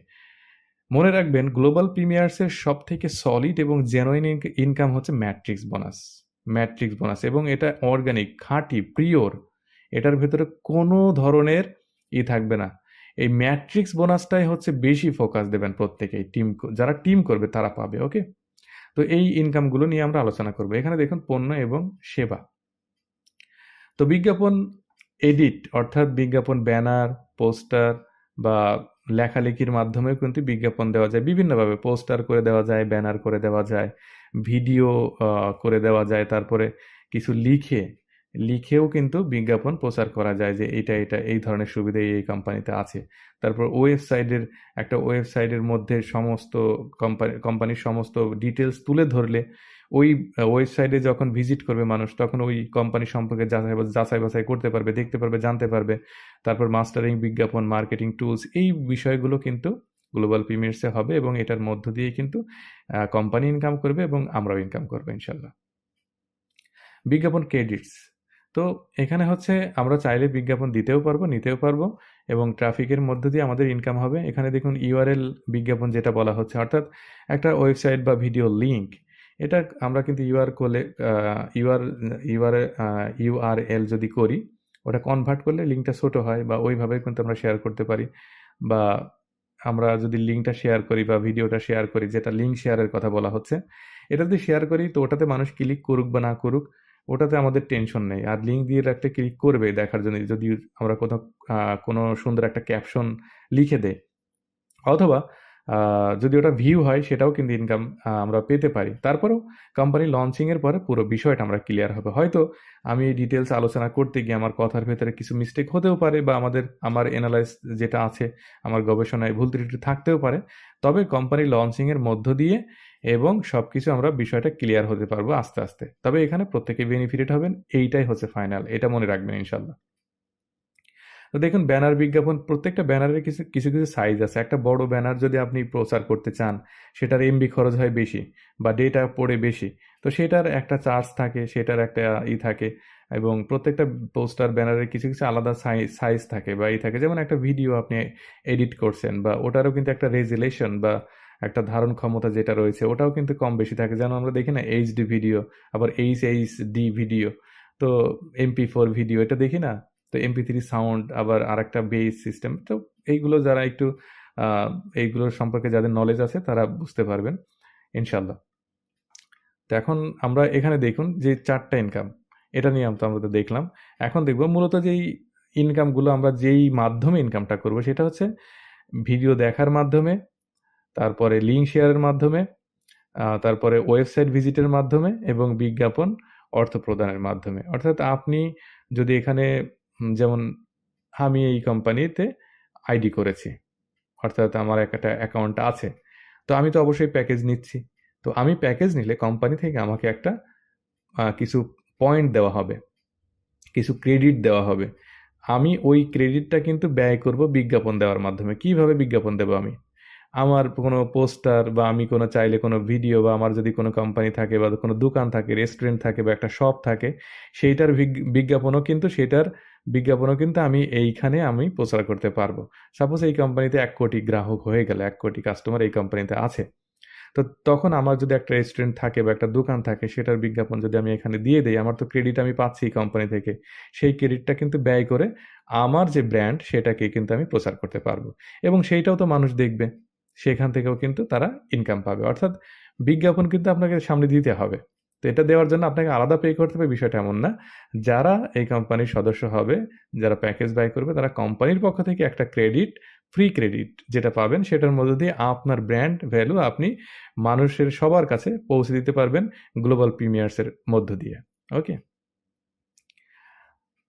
মনে রাখবেন গ্লোবাল প্রিমিয়ার্সের সব থেকে সলিড এবং জেনুইন ইনকাম হচ্ছে ম্যাট্রিক্স বোনাস। ম্যাট্রিক্স বোনাস, এবং এটা অর্গানিক, খাঁটি, পিওর, এটার ভেতরে কোনো ধরনের থাকবে না। এই ম্যাট্রিক্স বোনাসটাই হচ্ছে বেশি ফোকাস দেবেন প্রত্যেকেই, যারা টিম করবে তারা পাবে। ওকে, তো এই ইনকামগুলো নিয়ে আমরা আলোচনা করব। এখানে দেখুন পণ্য এবং সেবা। তো বিজ্ঞাপন এডিট, অর্থাৎ বিজ্ঞাপন ব্যানার, পোস্টার বা লেখালেখির মাধ্যমেও কিন্তু বিজ্ঞাপন দেওয়া যায় বিভিন্নভাবে। পোস্টার করে দেওয়া যায়, ব্যানার করে দেওয়া যায়, ভিডিও করে দেওয়া যায়, তারপরে কিছু লিখেও কিন্তু বিজ্ঞাপন প্রচার করা যায় যে এটা এই ধরনের সুবিধা এই কোম্পানিতে আছে। তারপর ওয়েবসাইটের মধ্যে সমস্ত কোম্পানির সমস্ত ডিটেলস তুলে ধরলে ওই ওয়েবসাইটে যখন ভিজিট করবে মানুষ, তখন ওই কোম্পানি সম্পর্কে যাচাই বাছাই করতে পারবে, দেখতে পারবে, জানতে পারবে। তারপর মাস্টারিং বিজ্ঞাপন, মার্কেটিং টুলস, এই বিষয়গুলো কিন্তু গ্লোবাল প্রিমিয়ার্সে হবে, এবং এটার মধ্য দিয়ে কিন্তু কোম্পানি ইনকাম করবে এবং আমরাও ইনকাম করবো ইনশাল্লাহ। বিজ্ঞাপন ক্রেডিটস, তো এখানে হচ্ছে আমরা চাইলে বিজ্ঞাপন দিতেও পারবো, নিতেও পারবো, এবং ট্রাফিকের মধ্য দিয়ে আমাদের ইনকাম হবে। এখানে দেখুন ইউআরএল বিজ্ঞাপন যেটা বলা হচ্ছে, অর্থাৎ একটা ওয়েবসাইট বা ভিডিও লিঙ্ক, এটা আমরা কিন্তু ইউআরএল যদি করি, ওটা কনভার্ট করলে লিঙ্কটা ছোট হয়, বা ওইভাবে কিন্তু আমরা শেয়ার করতে পারি। বা আমরা যদি লিঙ্কটা শেয়ার করি বা ভিডিওটা শেয়ার করি, যেটা লিঙ্ক শেয়ারের কথা বলা হচ্ছে, এটা যদি শেয়ার করি তো ওটাতে মানুষ ক্লিক করুক বা না করুক, ওটাতে আমাদের টেনশন নেই। আর লিঙ্ক দিয়ে রাখতে ক্লিক করবে দেখার জন্য, যদি আমরা কোথাও কোনো সুন্দর একটা ক্যাপশন লিখে দেই, অথবা যদি ওটা ভিউ হয়, সেটাও কিন্তু ইনকাম আমরা পেতে পারি। তারপরেও কোম্পানি লঞ্চিংয়ের পরে পুরো বিষয়টা আমরা ক্লিয়ার হবে। হয়তো আমি এই ডিটেলস আলোচনা করতে গিয়ে আমার কথার ভেতরে কিছু মিস্টেক হতেও পারে, বা আমার এনালাইজ যেটা আছে, আমার গবেষণায় ভুল ত্রুটি থাকতেও পারে। তবে কোম্পানি লঞ্চিংয়ের মধ্য দিয়ে এবং সবকিছু আমরা বিষয়টা ক্লিয়ার হতে পারবো আস্তে আস্তে। তবে এখানে প্রত্যেকে বেনিফিটেড হবেন, এইটাই হচ্ছে ফাইনাল, এটা মনে রাখবেন ইনশাল্লাহ। তো দেখুন ব্যানার বিজ্ঞাপন, প্রত্যেকটা ব্যানারের কিছু কিছু কিছু সাইজ আছে। একটা বড় ব্যানার যদি আপনি প্রচার করতে চান, সেটার এমবি খরচ হয় বেশি বা ডেটা পড়ে বেশি, তো সেটার একটা চার্জ থাকে, সেটার একটা থাকে। এবং প্রত্যেকটা পোস্টার ব্যানারের কিছু কিছু আলাদা সাইজ থাকে বা থাকে। যেমন একটা ভিডিও আপনি এডিট করছেন, বা ওটারও কিন্তু একটা রেজুলেশন বা একটা ধারণ ক্ষমতা যেটা রয়েছে, ওটাও কিন্তু কম বেশি থাকে। যেন আমরা দেখি না এইচডি ভিডিও, আবার এইচডি ভিডিও, তো MP4 ভিডিও, এটা দেখি না। তো MP3 সাউন্ড, আবার আরেকটা বেস সিস্টেম। তো এইগুলো যারা একটু এইগুলোর সম্পর্কে যাদের নলেজ আছে তারা বুঝতে পারবেন ইনশাল্লাহ। তো এখন আমরা এখানে দেখুন যে 4টা ইনকাম, এটা নিয়ে আমরা তো দেখলাম। এখন দেখব মূলত যেই ইনকামগুলো আমরা যেই মাধ্যমে ইনকামটা করব, সেটা হচ্ছে ভিডিও দেখার মাধ্যমে, তারপরে লিঙ্ক শেয়ারের মাধ্যমে, তারপরে ওয়েবসাইট ভিজিটের মাধ্যমে, এবং বিজ্ঞাপন অর্থ প্রদানের মাধ্যমে। অর্থাৎ আপনি যদি এখানে যেমন আমি এই কোম্পানিতে আইডি করেছি, অর্থাৎ আমার একটা অ্যাকাউন্ট আছে, তো আমি তো অবশ্যই প্যাকেজ নিচ্ছি। তো আমি প্যাকেজ নিলে কোম্পানি থেকে আমাকে একটা কিছু পয়েন্ট দেওয়া হবে, কিছু ক্রেডিট দেওয়া হবে। আমি ওই ক্রেডিটটা কিন্তু ব্যয় করব বিজ্ঞাপন দেওয়ার মাধ্যমে। কিভাবে বিজ্ঞাপন দেবো আমি? আমার কোনো পোস্টার, বা আমি কোনো চাইলে কোনো ভিডিও, বা আমার যদি কোনো কোম্পানি থাকে বা কোনো দোকান থাকে, রেস্টুরেন্ট থাকে বা একটা শপ থাকে, সেইটার বিজ্ঞাপনও কিন্তু আমি এইখানে আমি প্রচার করতে পারবো। সাপোজ এই কোম্পানিতে 1 কোটি গ্রাহক হয়ে গেল, 1 কোটি কাস্টমার এই কোম্পানিতে আছে। তো তখন আমার যদি একটা রেস্টুরেন্ট থাকে বা একটা দোকান থাকে, সেটার বিজ্ঞাপন যদি আমি এখানে দিয়ে দেই, আমার তো ক্রেডিট আমি পাচ্ছি কোম্পানি থেকে। সেই ক্রেডিটটা কিন্তু ব্যয় করে আমার যে ব্র্যান্ড, সেটাকে কিন্তু আমি প্রচার করতে পারবো, এবং সেইটাও তো মানুষ দেখবে। সেখান থেকেও কিন্তু তারা ইনকাম পাবে। অর্থাৎ বিজ্ঞাপন কিন্তু আপনাকে সামনে দিতে হবে। তো এটা দেওয়ার জন্য আপনাকে আলাদা পে করতে হবে, বিষয়টা এমন না। যারা এই কোম্পানির সদস্য হবে, যারা প্যাকেজ বাই করবে, তারা কোম্পানির পক্ষ থেকে একটা ফ্রি ক্রেডিট যেটা পাবেন, সেটার মধ্য দিয়ে আপনার ব্র্যান্ড ভ্যালু আপনি মানুষের সবার কাছে পৌঁছে দিতে পারবেন গ্লোবাল প্রিমিয়ার্সের মধ্য দিয়ে। ওকে,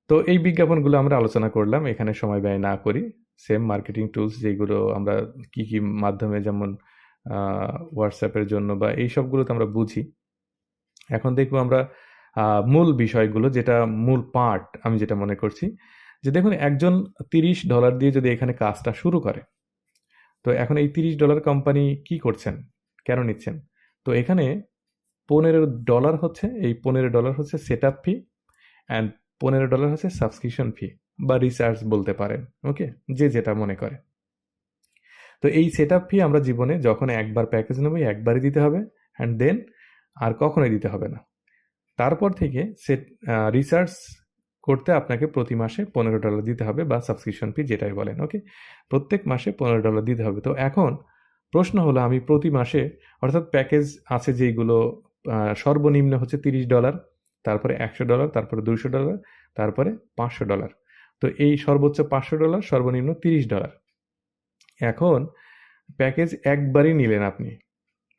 তো এই বিজ্ঞাপনগুলো আমরা আলোচনা করলাম, এখানে সময় ব্যয় না করি। সেম মার্কেটিং টুলস যেগুলো আমরা কি কি মাধ্যমে, যেমন হোয়াটসঅ্যাপের জন্য বা এই সবগুলোতে আমরা বুঝি। এখন দেখবো আমরা মূল বিষয়গুলো, যেটা মূল পার্ট আমি যেটা মনে করছি, যে দেখুন একজন $30 দিয়ে যদি এখানে কাজটা শুরু করে, তো এখন এই $30 কোম্পানি কি করছেন, কেন নিচ্ছেন? তো এখানে $15 হচ্ছে, এই $15 হচ্ছে সেট আপ ফি, অ্যান্ড $15 হচ্ছে সাবস্ক্রিপশন ফি বা রিচার্জ বলতে পারেন। ওকে, যে যেটা মনে করে। তো এই সেট আপ ফি আমরা জীবনে যখন একবার প্যাকেজ নেব, একবারই দিতে হবে, অ্যান্ড দেন আর কখনোই দিতে হবে না। তারপর থেকে রিসার্চ করতে আপনাকে প্রতি মাসে $15 দিতে হবে, বা সাবস্ক্রিপশন ফি যেটাই বলেন। ওকে, প্রত্যেক মাসে $15 দিতে হবে। তো এখন প্রশ্ন হলো, আমি প্রতি মাসে, অর্থাৎ প্যাকেজ আছে যেইগুলো সর্বনিম্ন হচ্ছে $30, তারপরে $100, তারপরে $200, তারপরে $500। তো এই সর্বোচ্চ $500, সর্বনিম্ন $30। এখন প্যাকেজ একবারই নিলেন আপনি,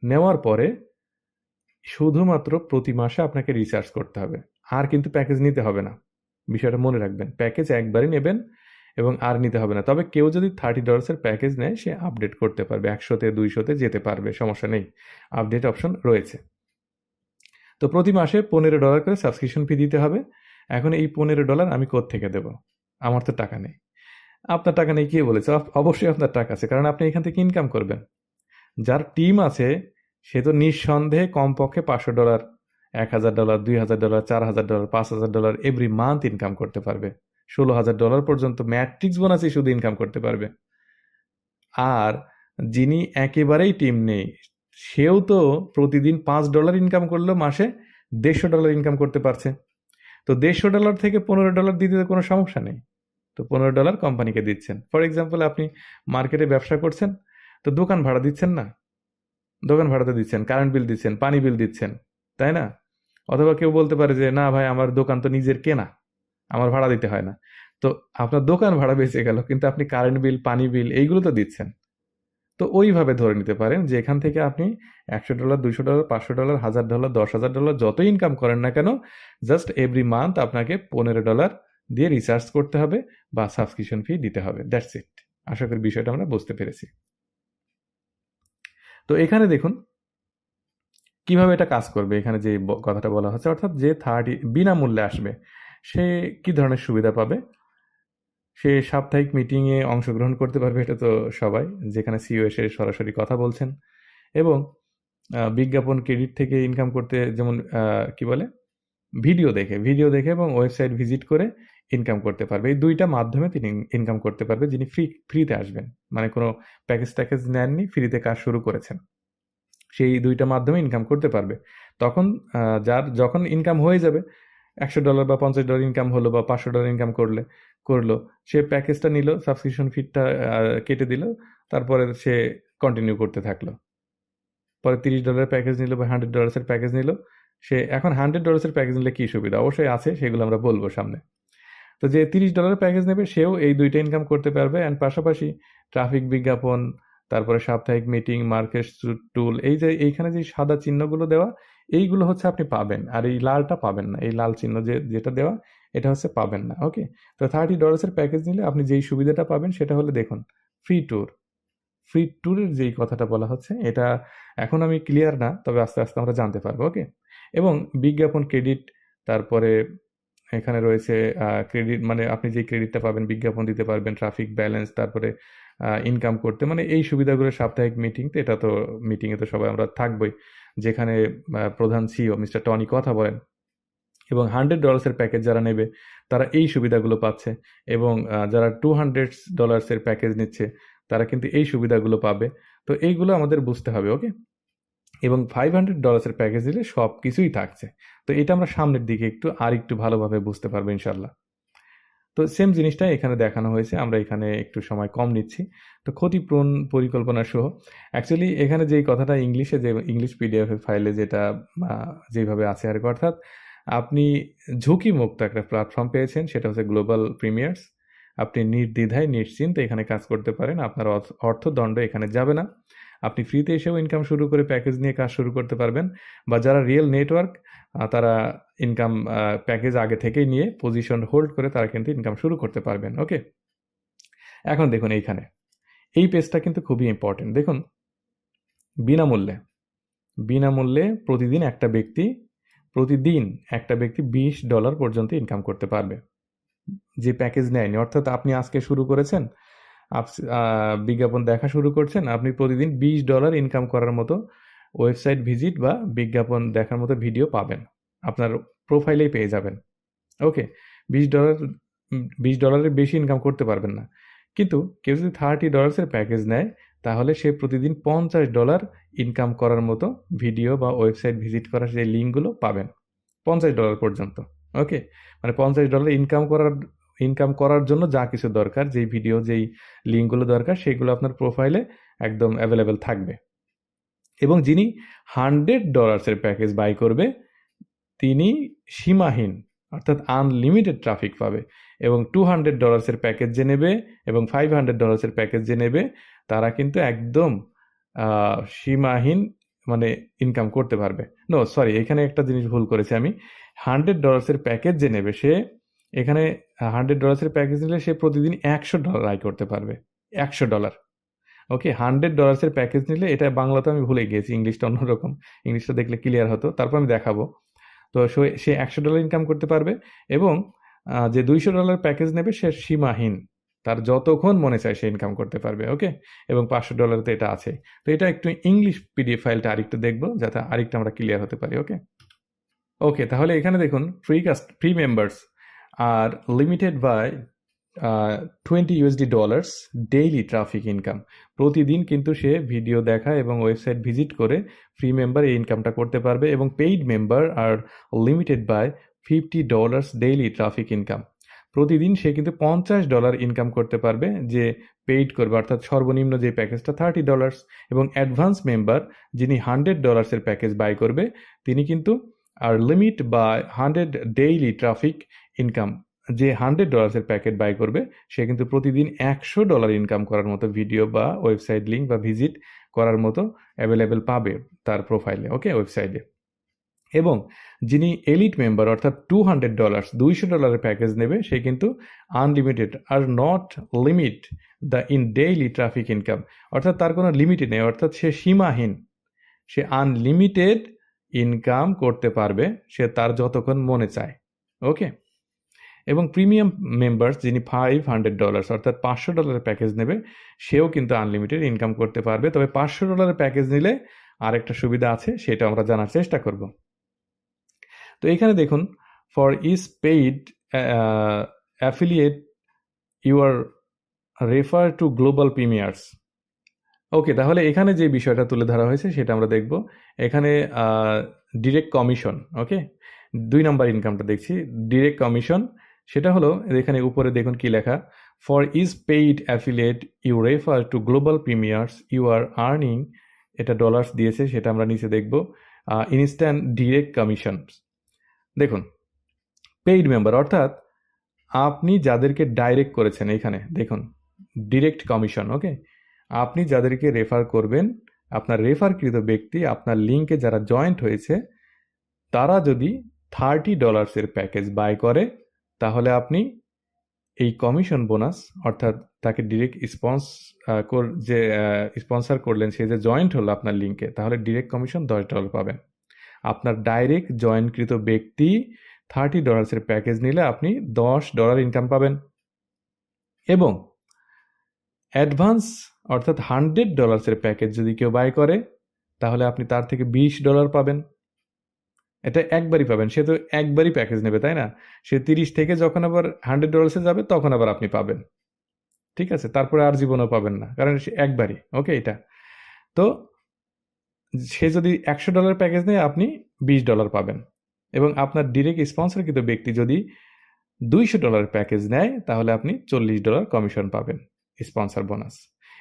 নেওয়ার পরে শুধুমাত্র প্রতি মাসে আপনাকে রিচার্জ করতে হবে, আর কিন্তু প্যাকেজ নিতে হবে না। বিষয়টা মনে রাখবেন, প্যাকেজ একবারই নেবেন এবং আর নিতে হবে না। তবে কেউ যদি $30 প্যাকেজ নেয়, সে আপডেট করতে পারবে, 100-তে 200-তে যেতে পারবে, সমস্যা নেই, আপডেট অপশন রয়েছে। তো প্রতি মাসে $15 করে সাবস্ক্রিপশন ফি দিতে হবে। এখন এই $15 আমি কোত্থেকে দেব? আমার তো টাকা নেই। আপনার টাকা নেই কে বলেছে? অবশ্যই আপনার টাকা আছে, কারণ আপনি এখান থেকে ইনকাম করবেন। যার টিম আছে সে তো নিঃসন্দেহে কমপক্ষে $500, $1000, $2000, $4000, $5000 এভরি মান্থ ইনকাম করতে পারবে। $16000 পর্যন্ত ম্যাট্রিক্স বোনাসে শুধু ইনকাম করতে পারবে। আর যিনি একেবারেই টিম নেই, সেও তো প্রতিদিন $5 ইনকাম করলেও মাসে $150 ইনকাম করতে পারছে। তো $150 থেকে $15 দিতে তো কোনো সমস্যা নেই। তো $15 কোম্পানিকে দিচ্ছেন। ফর এক্সাম্পল, আপনি মার্কেটে ব্যবসা করছেন, তো দোকান ভাড়া দিচ্ছেন না? দোকান ভাড়া তো দিচ্ছেন, কারেন্ট বিল দিচ্ছেন, পানি বিল দিচ্ছেন, তাই না? অথবা কেউ বলতে পারে যে না ভাই, আমার দোকান তো নিজের কেনা, আমার ভাড়া দিতে হয় না। তো আপনার দোকান ভাড়া বেঁচে গেল, কিন্তু আপনি কারেন্ট বিল, পানি বিল এইগুলো তো দিচ্ছেন। তো ওইভাবে ধরে নিতে পারেন যে এখান থেকে আপনি $100, $200, $500, $1000, $10,000 যত ইনকাম করেন না কেন, জাস্ট এভরি মান্থ আপনাকে $15 দিয়ে রিচার্জ করতে হবে বা সাবস্ক্রিপশন ফি দিতে হবে। That's it. আশা করি বিষয়টা আমরা বুঝতে পেরেছি। তো এখানে দেখুন কিভাবে এটা কাজ করবে। এখানে যে কথাটা বলা হচ্ছে, অর্থাৎ যে বিনামূল্যে আসবে, সে কি ধরনের সুবিধা পাবে? সে সাপ্তাহিক মিটিংয়ে অংশগ্রহণ করতে পারবে, এটা তো সবাই, যেখানে সিইও এসে সরাসরি কথা বলছেন। এবং বিজ্ঞাপন ক্রেডিট থেকে ইনকাম করতে, যেমন কি বলে, ভিডিও দেখে এবং ওয়েবসাইট ভিজিট করে ইনকাম করতে পারবে। এই দুইটা মাধ্যমে তিনি ইনকাম করতে পারবে, যিনি ফ্রিতে আসবেন, মানে কোনো প্যাকেজ নেননি, ফ্রিতে কাজ শুরু করেছেন, সেই দুইটা মাধ্যমে ইনকাম করতে পারবে। তখন যখন ইনকাম হয়ে যাবে, $100 বা $50 ইনকাম হলো বা $500 ইনকাম করলো, সে প্যাকেজটা নিল, সাবস্ক্রিপশন ফিটা কেটে দিল, তারপরে সে কন্টিনিউ করতে থাকলো। পরে $30 প্যাকেজ নিল বা $100 প্যাকেজ নিল। সে এখন $100 প্যাকেজ নিলে কি সুবিধা? অবশ্যই আছে, সেগুলো আমরা বলবো সামনে। তো যে $30 প্যাকেজ নেবে, সেও এই দুইটা ইনকাম করতে পারবে, অ্যান্ড পাশাপাশি ট্রাফিক বিজ্ঞাপন, তারপরে সাপ্তাহিক মিটিং, মার্কেট টুল, এই যে এইখানে যে সাদা চিহ্নগুলো দেওয়া, এইগুলো হচ্ছে আপনি পাবেন, আর এই লালটা পাবেন না। এই লাল চিহ্ন যেটা দেওয়া, এটা হচ্ছে পাবেন না। ওকে, তো $30 প্যাকেজ নিলে আপনি যেই সুবিধাটা পাবেন সেটা হলো, দেখুন, ফ্রি ট্যুর। ফ্রি ট্যুরের যেই কথাটা বলা হচ্ছে, এটা এখন আমি ক্লিয়ার না, তবে আস্তে আস্তে আমরা জানতে পারবো। ওকে, এবং বিজ্ঞাপন ক্রেডিট, তারপরে এখানে রয়েছে ক্রেডিট, মানে আপনি যে ক্রেডিটটা পাবেন, বিজ্ঞাপন দিতে পারবেন, ট্রাফিক ব্যালেন্স, তারপরে ইনকাম করতে, মানে এই সুবিধাগুলো। সাপ্তাহিক মিটিং, তো এটা তো মিটিংয়ে তো সবাই আমরা থাকবই, যেখানে প্রধান সিইও মিস্টার টনি কথা বলেন। এবং $100 প্যাকেজ যারা নেবে, তারা এই সুবিধাগুলো পাচ্ছে, এবং যারা $200 প্যাকেজ নিচ্ছে, তারা কিন্তু এই সুবিধাগুলো পাবে। তো এইগুলো আমাদের বুঝতে হবে। ওকে, এবং $500 প্যাকেজ দিলে সব কিছুই থাকছে। তো এটা আমরা সামনের দিকে একটু ভালোভাবে বুঝতে পারবো ইনশাল্লাহ। তো সেম জিনিসটাই এখানে দেখানো হয়েছে, আমরা এখানে একটু সময় কম নিচ্ছি। তো ক্ষতিপূরণ পরিকল্পনা সহ অ্যাকচুয়ালি এখানে যেই কথাটা ইংলিশে, যে ইংলিশ পিডিএফ ফাইলে যেটা যেভাবে আছে আর কি, অর্থাৎ আপনি ঝুঁকিমুক্ত একটা প্ল্যাটফর্ম পেয়েছেন, সেটা হচ্ছে গ্লোবাল প্রিমিয়ার্স। আপনি নির্দ্বিধায় নিশ্চিন্তে এখানে কাজ করতে পারেন, আপনার অর্থদণ্ড এখানে যাবে না। আপনি ফ্রিতে এসেও ইনকাম শুরু করে প্যাকেজ নিয়ে কাজ শুরু করতে পারবেন, বা যারা রিয়েল নেটওয়ার্ক তারা ইনকাম প্যাকেজ আগে থেকেই নিয়ে পজিশন হোল্ড করে তারা কিন্তু ইনকাম শুরু করতে পারবেন। ওকে, এখন দেখুন এইখানে এই পেজটা কিন্তু খুবই ইম্পর্টেন্ট। দেখুন, বিনামূল্যে বিনামূল্যে প্রতিদিন একটা ব্যক্তি $20 পর্যন্ত ইনকাম করতে পারবে, যে প্যাকেজ নেয়নি। অর্থাৎ আপনি আজকে শুরু করেছেন, বিজ্ঞাপন দেখা শুরু করছেন, আপনি প্রতিদিন $20 ইনকাম করার মতো ওয়েবসাইট ভিজিট বা বিজ্ঞাপন দেখার মতো ভিডিও পাবেন, আপনার প্রোফাইলেই পেয়ে যাবেন। ওকে, $20 $20 বেশি ইনকাম করতে পারবেন না। কিন্তু কেউ যদি $30 প্যাকেজ নেয়, তাহলে সে প্রতিদিন $50 ইনকাম করার মতো ভিডিও বা ওয়েবসাইট ভিজিট করার যে লিঙ্কগুলো পাবেন, $50 পর্যন্ত। ওকে, মানে $50 ইনকাম করার জন্য যা কিছু দরকার, যেই ভিডিও, যেই লিঙ্কগুলো দরকার, সেগুলো আপনার প্রোফাইলে একদম অ্যাভেলেবেল থাকবে। এবং যিনি $100 প্যাকেজ বাই করবে, তিনি সীমাহীন, অর্থাৎ আনলিমিটেড ট্রাফিক পাবে। এবং $200 প্যাকেজ যে নেবে এবং $500 প্যাকেজ যে নেবে, তারা কিন্তু একদম সীমাহীন মানে ইনকাম করতে পারবে। নো সরি, এখানে একটা জিনিস ভুল করেছি আমি। $100 প্যাকেজ যে নেবে, সে এখানে $100 প্যাকেজ নিলে সে প্রতিদিন $100 আয় করতে পারবে। $100। ওকে, $100 প্যাকেজ নিলে, এটা বাংলাতে আমি ভুলে গিয়েছি, ইংলিশটা অন্যরকম, ইংলিশটা দেখলে ক্লিয়ার হতো, তারপর আমি দেখাবো। তো সে $100 ইনকাম করতে পারবে। এবং যে $200 প্যাকেজ নেবে, সে সীমাহীন, তার যতক্ষণ মনে চায় সে ইনকাম করতে পারবে। ওকে, এবং $500 তো এটা আছে। তো এটা একটু ইংলিশ পিডিএফ ফাইলটা আরেকটু দেখবো, যাতে আরেকটু আমরা ক্লিয়ার হতে পারি। ওকে ওকে, তাহলে এখানে দেখুন, free members are limited by $20 daily traffic income. প্রতিদিন কিন্তু সে ভিডিও দেখা এবং ওয়েবসাইট ভিজিট করে ফ্রি মেম্বার এই ইনকামটা করতে পারবে। এবং paid member are limited by $50 daily traffic income. প্রতিদিন সে কিন্তু $50 ইনকাম করতে পারবে, যে পেইড করবে, অর্থাৎ সর্বনিম্ন যে প্যাকেজটা $30। এবং অ্যাডভান্স মেম্বার, যিনি $100 প্যাকেজ বাই করবে, তিনি কিন্তু আর লিমিট বা 100 ডেইলি ট্রাফিক ইনকাম, যে $100 প্যাকেট বাই করবে, সে কিন্তু প্রতিদিন $100 ইনকাম করার মতো ভিডিও বা ওয়েবসাইট লিঙ্ক বা ভিজিট করার মতো অ্যাভেলেবেল পাবে তার প্রোফাইলে। ওকে, ওয়েবসাইটে। এবং যিনি এলিট মেম্বার, অর্থাৎ $200 প্যাকেজ নেবে, সে কিন্তু unlimited are not limit in daily traffic income, অর্থাৎ তার কোনো লিমিটই নেই, অর্থাৎ সে সীমাহীন, সে আনলিমিটেড ইনকাম করতে পারবে, সে তার যতক্ষণ মনে চায়। ওকে, এবং প্রিমিয়াম মেম্বার্স, যিনি $500 অর্থাৎ $500 প্যাকেজ নেবে, সেও কিন্তু আনলিমিটেড ইনকাম করতে পারবে। তবে $500 প্যাকেজ নিলে আরেকটা সুবিধা আছে, সেটা আমরা জানার চেষ্টা করব। তো এখানে দেখুন, for is paid affiliate you are refer to global Premiers. Okay, তাহলে এখানে যে বিষয়টা তুলে ধরা হয়েছে সেটা আমরা দেখব। এখানে ডিরেক্ট কমিশন। ওকে, 2 নম্বর ইনকামটা দেখছি, ডিরেক্ট কমিশন। সেটা হলো, এখানে উপরে দেখুন কি লেখা, for is paid affiliate you refer to global premiers you are earning, এটা ডলার্স দিয়েছে, সেটা আমরা নিচে দেখব, ইনস্ট্যান্ট ডিরেক্ট কমিশন। দেখুন, পেইড মেম্বার, অর্থাৎ আপনি যাদেরকে ডাইরেক্ট করেছেন, এখানে দেখুন ডিরেক্ট কমিশন। ওকে, আপনি যাদেরকে রেফার করবেন, আপনার রেফারকৃত ব্যক্তি, আপনার লিঙ্কে যারা জয়েন্ট হয়েছে, তারা যদি $30 প্যাকেজ বাই করে, তাহলে আপনি এই কমিশন বোনাস, অর্থাৎ তাকে ডিরেক্ট যে স্পন্সর করলেন, সে যে জয়েন্ট হলো আপনার লিঙ্কে, তাহলে ডিরেক্ট কমিশন $10 পাবেন। আপনার ডাইরেক্ট জয়েন্টকৃত ব্যক্তি $30 প্যাকেজ নিলে আপনি $10 ইনকাম পাবেন। এবং অ্যাডভান্স, অর্থাৎ $100 প্যাকেজ যদি কেউ বাই করে, তাহলে আপনি তার থেকে $20 পাবেন। এটা একবারই পাবেন, সে তো একবারই প্যাকেজ নেবে, তাই না? সে 30 থেকে যখন আবার $100 যাবে, তখন আবার আপনি পাবেন। ঠিক আছে, তারপরে আর জীবনেও পাবেন না, কারণ সে একবারই। ওকে, এটা তো, সে যদি $100 প্যাকেজ নেয়, আপনি $20 পাবেন। এবং আপনার ডিরেক্ট স্পন্সরকৃত ব্যক্তি যদি $200 প্যাকেজ নেয় তাহলে আপনি $40 কমিশন পাবেন স্পন্সর বোনাস।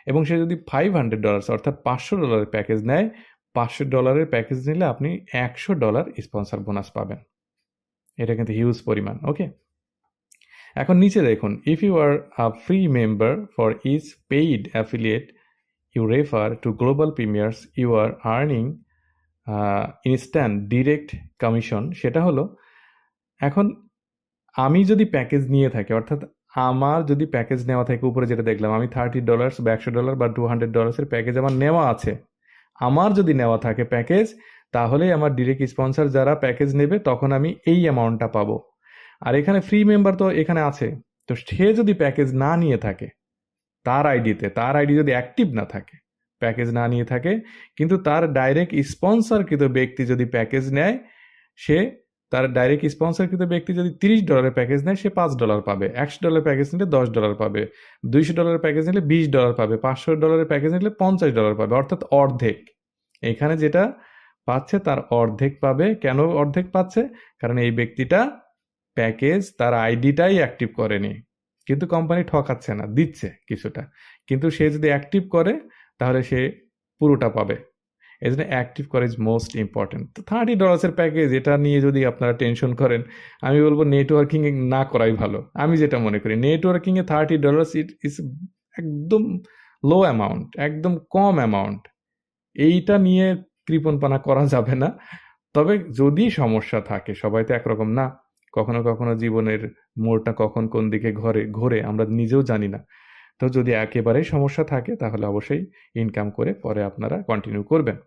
এবং সে যদি $500 অর্থাৎ $500 প্যাকেজ নেয়, $500 প্যাকেজ নিলে আপনি $100 স্পন্সর বোনাস পাবেন। এটা কিন্তু হিউজ পরিমাণ। ওকে, এখন নিচে দেখুন, if you are a free member for each paid affiliate you refer to global premiers you are earning instant direct commission. সেটা হলো, এখন আমি যদি প্যাকেজ নিয়ে থাকি, অর্থাৎ আমার যদি প্যাকেজ নেওয়া থাকে, উপরে যেটা দেখলাম আমি $30 বা $100 বা $200 প্যাকেজ আমার নেওয়া আছে, আমার যদি নেওয়া থাকে প্যাকেজ, তাহলে আমার ডিরেক্ট স্পন্সর যারা প্যাকেজ নেবে তখন আমি এই অ্যামাউন্টটা পাবো। আর এখানে ফ্রি মেম্বার তো এখানে আছে, তো সে যদি প্যাকেজ না নিয়ে থাকে, তার আইডি যদি অ্যাক্টিভ না থাকে, প্যাকেজ না নিয়ে থাকে, কিন্তু তার ডাইরেক্ট স্পন্সরকৃত ব্যক্তি যদি প্যাকেজ নেয়, সে তার ডাইরেক্ট স্পন্সরকৃত ব্যক্তি যদি $30 প্যাকেজ নেয়, সে $5 পাবে। $100 প্যাকেজ নিলে $10 পাবে। $200 প্যাকেজ নিলে $20 পাবে। $500 প্যাকেজ নিলে $50 পাবে, অর্থাৎ অর্ধেক। এখানে যেটা পাচ্ছে তার অর্ধেক পাবে। কেন অর্ধেক পাচ্ছে? কারণ এই ব্যক্তিটা প্যাকেজ তার আইডিটাই অ্যাক্টিভ করেনি, কিন্তু কোম্পানি ঠকাচ্ছে না, দিচ্ছে কিছুটা। কিন্তু সে যদি অ্যাক্টিভ করে তাহলে সে পুরোটা পাবে। এই জন্য অ্যাক্টিভ করা ইজ মোস্ট ইম্পর্টেন্ট। তো $30 প্যাকেজ, এটা নিয়ে যদি আপনারা টেনশন করেন, আমি বলবো নেটওয়ার্কিং না করাই ভালো। আমি যেটা মনে করি, নেটওয়ার্কিংয়ে $30 ইট ইজ একদম লো অ্যামাউন্ট, একদম কম অ্যামাউন্ট। এইটা নিয়ে কৃপণপানা করা যাবে না। তবে যদি সমস্যা থাকে, সবাই তো একরকম না, কখনো কখনো জীবনের মোড়টা কখন কোন দিকে ঘোরে আমরা নিজেও জানি না। তো যদি একেবারেই সমস্যা থাকে তাহলে অবশ্যই ইনকাম করে পরে আপনারা কন্টিনিউ করবেন।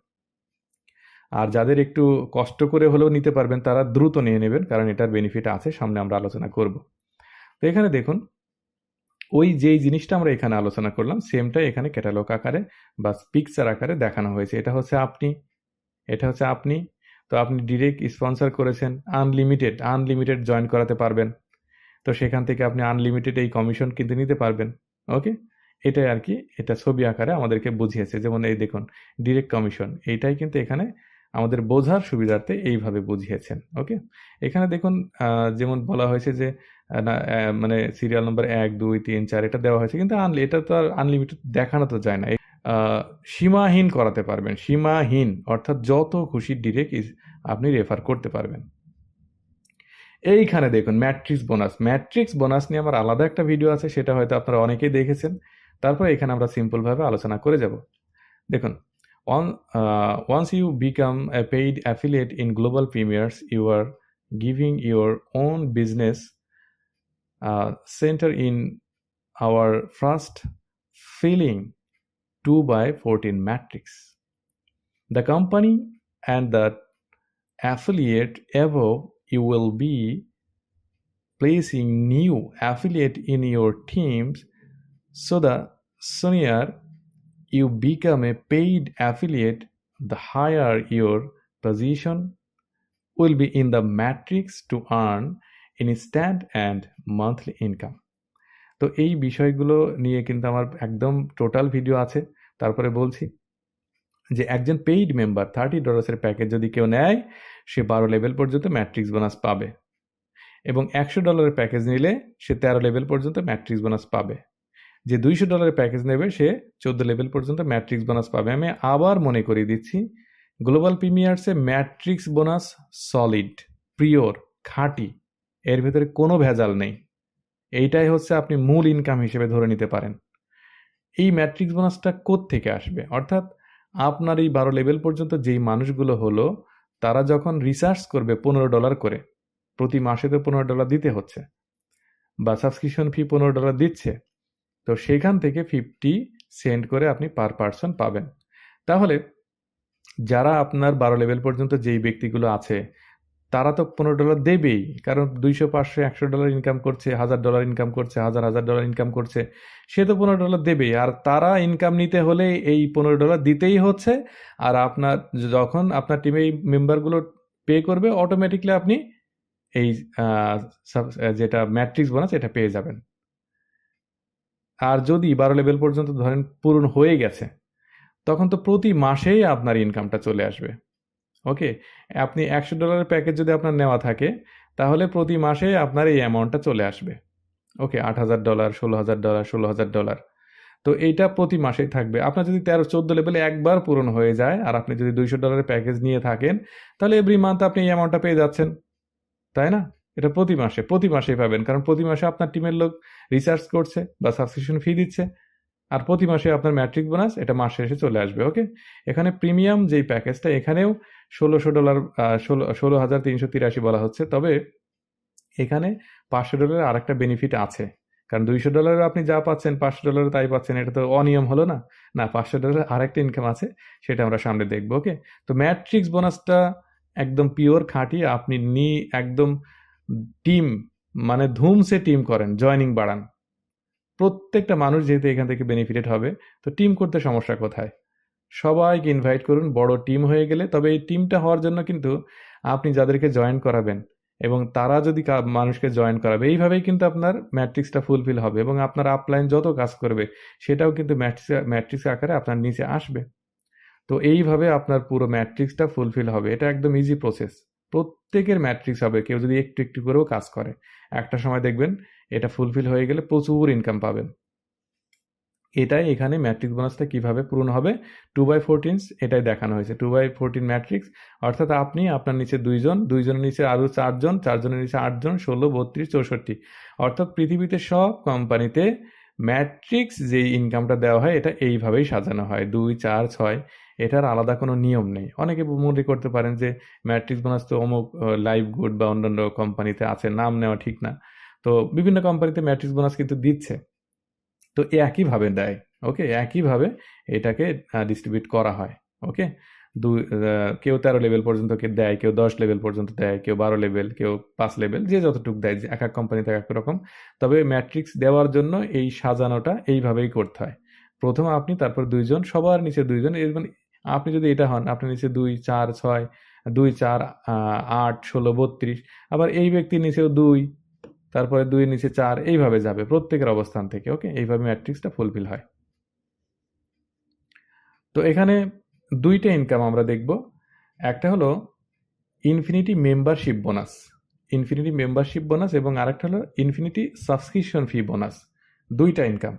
আর যাদের একটু কষ্ট করে হলেও নিতে পারবেন তারা দ্রুত নিয়ে নেবেন, কারণ এটার বেনিফিট আছে, সামনে আমরা আলোচনা করব। তো এখানে দেখুন, ওই যেই জিনিসটা আমরা এখানে আলোচনা করলাম সেমটাই এখানে ক্যাটালগ আকারে বা পিকচার আকারে দেখানো হয়েছে। এটা হচ্ছে আপনি। তো আপনি ডিরেক্ট স্পন্সর করেছেন, আনলিমিটেড জয়েন করাতে পারবেন। তো সেখান থেকে আপনি আনলিমিটেড এই কমিশন কিন্তু নিতে পারবেন। ওকে, এটাই আর কি, এটা ছবি আকারে আমাদেরকে বুঝিয়েছে। যেমন এই দেখুন, ডিরেক্ট কমিশন, এইটাই কিন্তু এখানে আমাদের বোঝার সুবিধার্থে এইভাবে বুঝিয়েছেন। ওকে, এখানে দেখুন যেমন বলা হয়েছে যে মানে সিরিয়াল নম্বর 1, 2, 3, 4 এটা দেওয়া হয়েছে, কিন্তু এটা তো আর আনলিমিটেড দেখানো তো যায় না। সীমাহীন করাতে পারবেন, সীমাহীন অর্থাৎ যত খুশি ডিরেক্ট আপনি রেফার করতে পারবেন। এইখানে দেখুন ম্যাট্রিক্স বোনাস নিয়ে আমার আলাদা একটা ভিডিও আছে, সেটা হয়তো আপনারা অনেকেই দেখেছেন। তারপর এখানে আমরা সিম্পলভাবে আলোচনা করে যাব। দেখুন, once you become a paid affiliate in global premiers, you are giving your own business center in our first filling 2/14 matrix. The company and the affiliate above, you will be placing new affiliate in your teams, so the sooner you become a paid affiliate, the higher your position will be in the matrix to earn instant and monthly income. তো এই বিষয়গুলো নিয়ে কিন্তু আমার একদম total video আছে। তারপরে বলছি যে একজন পেইড মেম্বার $30 প্যাকেজ যদি কেউ নেয়, সে 12 লেভেল পর্যন্ত ম্যাট্রিক্স বোনাস পাবে, এবং $100 প্যাকেজ নিলে সে 13 লেভেল পর্যন্ত ম্যাট্রিক্স বোনাস পাবে। যে $200 প্যাকেজ নেবে সে 14 লেভেল পর্যন্ত ম্যাট্রিক্স বোনাস পাবে। আমি আবার মনে করিয়ে দিচ্ছি, গ্লোবাল প্রিমিয়ার্সে ম্যাট্রিক্স বোনাস সলিড, পিওর, খাঁটি, এর ভেতরে কোনো ভেজাল নেই। এইটাই হচ্ছে আপনি মূল ইনকাম হিসেবে ধরে নিতে পারেন। এই ম্যাট্রিক্স বোনাসটা কোত্থেকে আসবে? অর্থাৎ আপনার এই 12 লেভেল পর্যন্ত যেই মানুষগুলো হলো, তারা যখন রিসার্চ করবে $15 করে, প্রতি মাসে তো $15 দিতে হচ্ছে, বা সাবস্ক্রিপশন ফি $15 দিচ্ছে, তো সেখান থেকে 50 সেন্ট করে আপনি পার পার্সন পাবেন। তাহলে যারা আপনার 12 লেভেল পর্যন্ত যেই ব্যক্তিগুলো আছে তারা তো $15 দেবেই, কারণ 200, 500, $100 ইনকাম করছে, $1000 ইনকাম করছে, $1000 ইনকাম করছে, সে তো $15 দেবেই। আর তারা ইনকাম নিতে হলে এই $15 দিতেই হচ্ছে। আর আপনার যখন আপনার টিমে এই মেম্বারগুলো পে করবে, অটোমেটিকলি আপনি এই যেটা ম্যাট্রিক্স বোনাস এটা পেয়ে যাবেন। আর যদি 12 লেভেল পর্যন্ত ধরেন পূরণ হয়ে গেছে, তখন তো প্রতি মাসেই আপনার ইনকামটা চলে আসবে। ওকে, আপনি $100 প্যাকেজ যদি আপনার নেওয়া থাকে, তাহলে প্রতি মাসে আপনার এই অ্যামাউন্টটা চলে আসবে। ওকে, $8,000, $16,000, $16,000। তো এইটা প্রতি মাসেই থাকবে। আপনার যদি 13-14 লেভেলে একবার পূরণ হয়ে যায় আর আপনি যদি $200 প্যাকেজ নিয়ে থাকেন, তাহলে এভরি মান্থ আপনি এই অ্যামাউন্টটা পেয়ে যাচ্ছেন, তাই না? এটা প্রতি মাসেই পাবেন, কারণ প্রতি মাসে আপনার টিমের লোক রিসার্চ করছে বা সাবস্ক্রিপশন ফি দিচ্ছে, আর প্রতি মাসে আপনার ম্যাট্রিক বোনাস এটা মাস শেষে চলে আসবে। ওকে, এখানে প্রিমিয়াম যেই প্যাকেজটা এখানেও $1,600, 16,383 বলা হচ্ছে, তবে এখানে $500 আর একটা বেনিফিট আছে, কারণ $200 আপনি যা পাচ্ছেন $500 তাই পাচ্ছেন, এটা তো অনিয়ম হলো না? না, $500 আরেকটা ইনকাম আছে, সেটা আমরা সামনে দেখবো। ওকে, তো ম্যাট্রিক্স বোনাসটা একদম পিওর খাঁটি, আপনি একদম টিম, মানে ধুমসে টিম করেন, জয়নিং বাড়ান, প্রত্যেকটা মানুষ যেহেতু এখান থেকে বেনিফিটেড হবে, তো টিম করতে সমস্যা কোথায়? সবাইকে ইনভাইট করুন বড় টিম হয়ে গেলে। তবে এই টিমটা হওয়ার জন্য কিন্তু আপনি যাদেরকে জয়েন করাবেন এবং তারা যদি মানুষকে জয়েন করাবে, এইভাবেই কিন্তু আপনার ম্যাট্রিক্সটা ফুলফিল হবে এবং আপনার আপলাইন যত কাজ করবে সেটাও কিন্তু ম্যাট্রিক্স আকারে আপনার নিচে আসবে। তো এইভাবে আপনার পুরো ম্যাট্রিক্সটা ফুলফিল হবে। এটা একদম ইজি প্রসেস। প্রত্যেকের ম্যাট্রিক্স হবে, কেউ যদি একটু একটু করেও কাজ করে। একটা সময় দেখবেন এটা ফুলফিল হয়ে গেলে প্রচুর ইনকাম পাবেন। এটাই এখানে ম্যাট্রিক্স বোনাসটা কিভাবে পূরণ হবে 2/14 এটাই দেখানো হয়েছে। 2/14 ম্যাট্রিক্স, অর্থাৎ আপনি আপনার নিচে 2 জন, 2 জনের নিচে আরও 4 জন, 4 জনের নিচে 8 জন, 16, 32, 64। অর্থাৎ পৃথিবীতে সব কোম্পানিতে ম্যাট্রিক্স যেই ইনকামটা দেওয়া হয় এটা এইভাবেই সাজানো হয়, 2, 4, 6। এটার আলাদা কোনো নিয়ম নেই। অনেকে মনে করতে পারেন যে ম্যাট্রিক্স বোনাস তো অমুক লাইভ গুড বা অন্যান্য কোম্পানিতে আছে, নাম নেওয়া ঠিক না। তো বিভিন্ন কোম্পানিতে ম্যাট্রিক্স বোনাস কিন্তু দিচ্ছে, তো একইভাবে দেয়। ওকে, একইভাবে এটাকে ডিস্ট্রিবিউট করা হয়। ওকে, কেউ 13 লেভেল পর্যন্ত দেয়, কেউ 10 লেভেল পর্যন্ত দেয়, কেউ 12 লেভেল, কেউ 5 লেভেল, যে যতটুকু দেয়, এক এক কোম্পানিতে এক রকম। তবে ম্যাট্রিক্স দেওয়ার জন্য এই সাজানোটা এইভাবেই করতে হয়। প্রথমে আপনি, তারপর 2 জন, সবার নিচে 2 জন। মানে আপনি যদি এটা হন, আপনার নিচে 2, 4, 6, 2, 4, 8, 16, 32, আবার এই ব্যক্তির নিচেও 2, তারপরে 2 এর নিচে 4, এইভাবে যাবে প্রত্যেকের অবস্থান থেকে। ওকে, এইভাবে ম্যাট্রিক্সটা ফুলফিল হয়। তো এখানে 2টা ইনকাম আমরা দেখব। একটা হলো infinity membership bonus, infinity membership bonus, এবং আরেকটা হলো ইনফিনিটি সাবস্ক্রিপশন ফি বোনাস। 2টা income,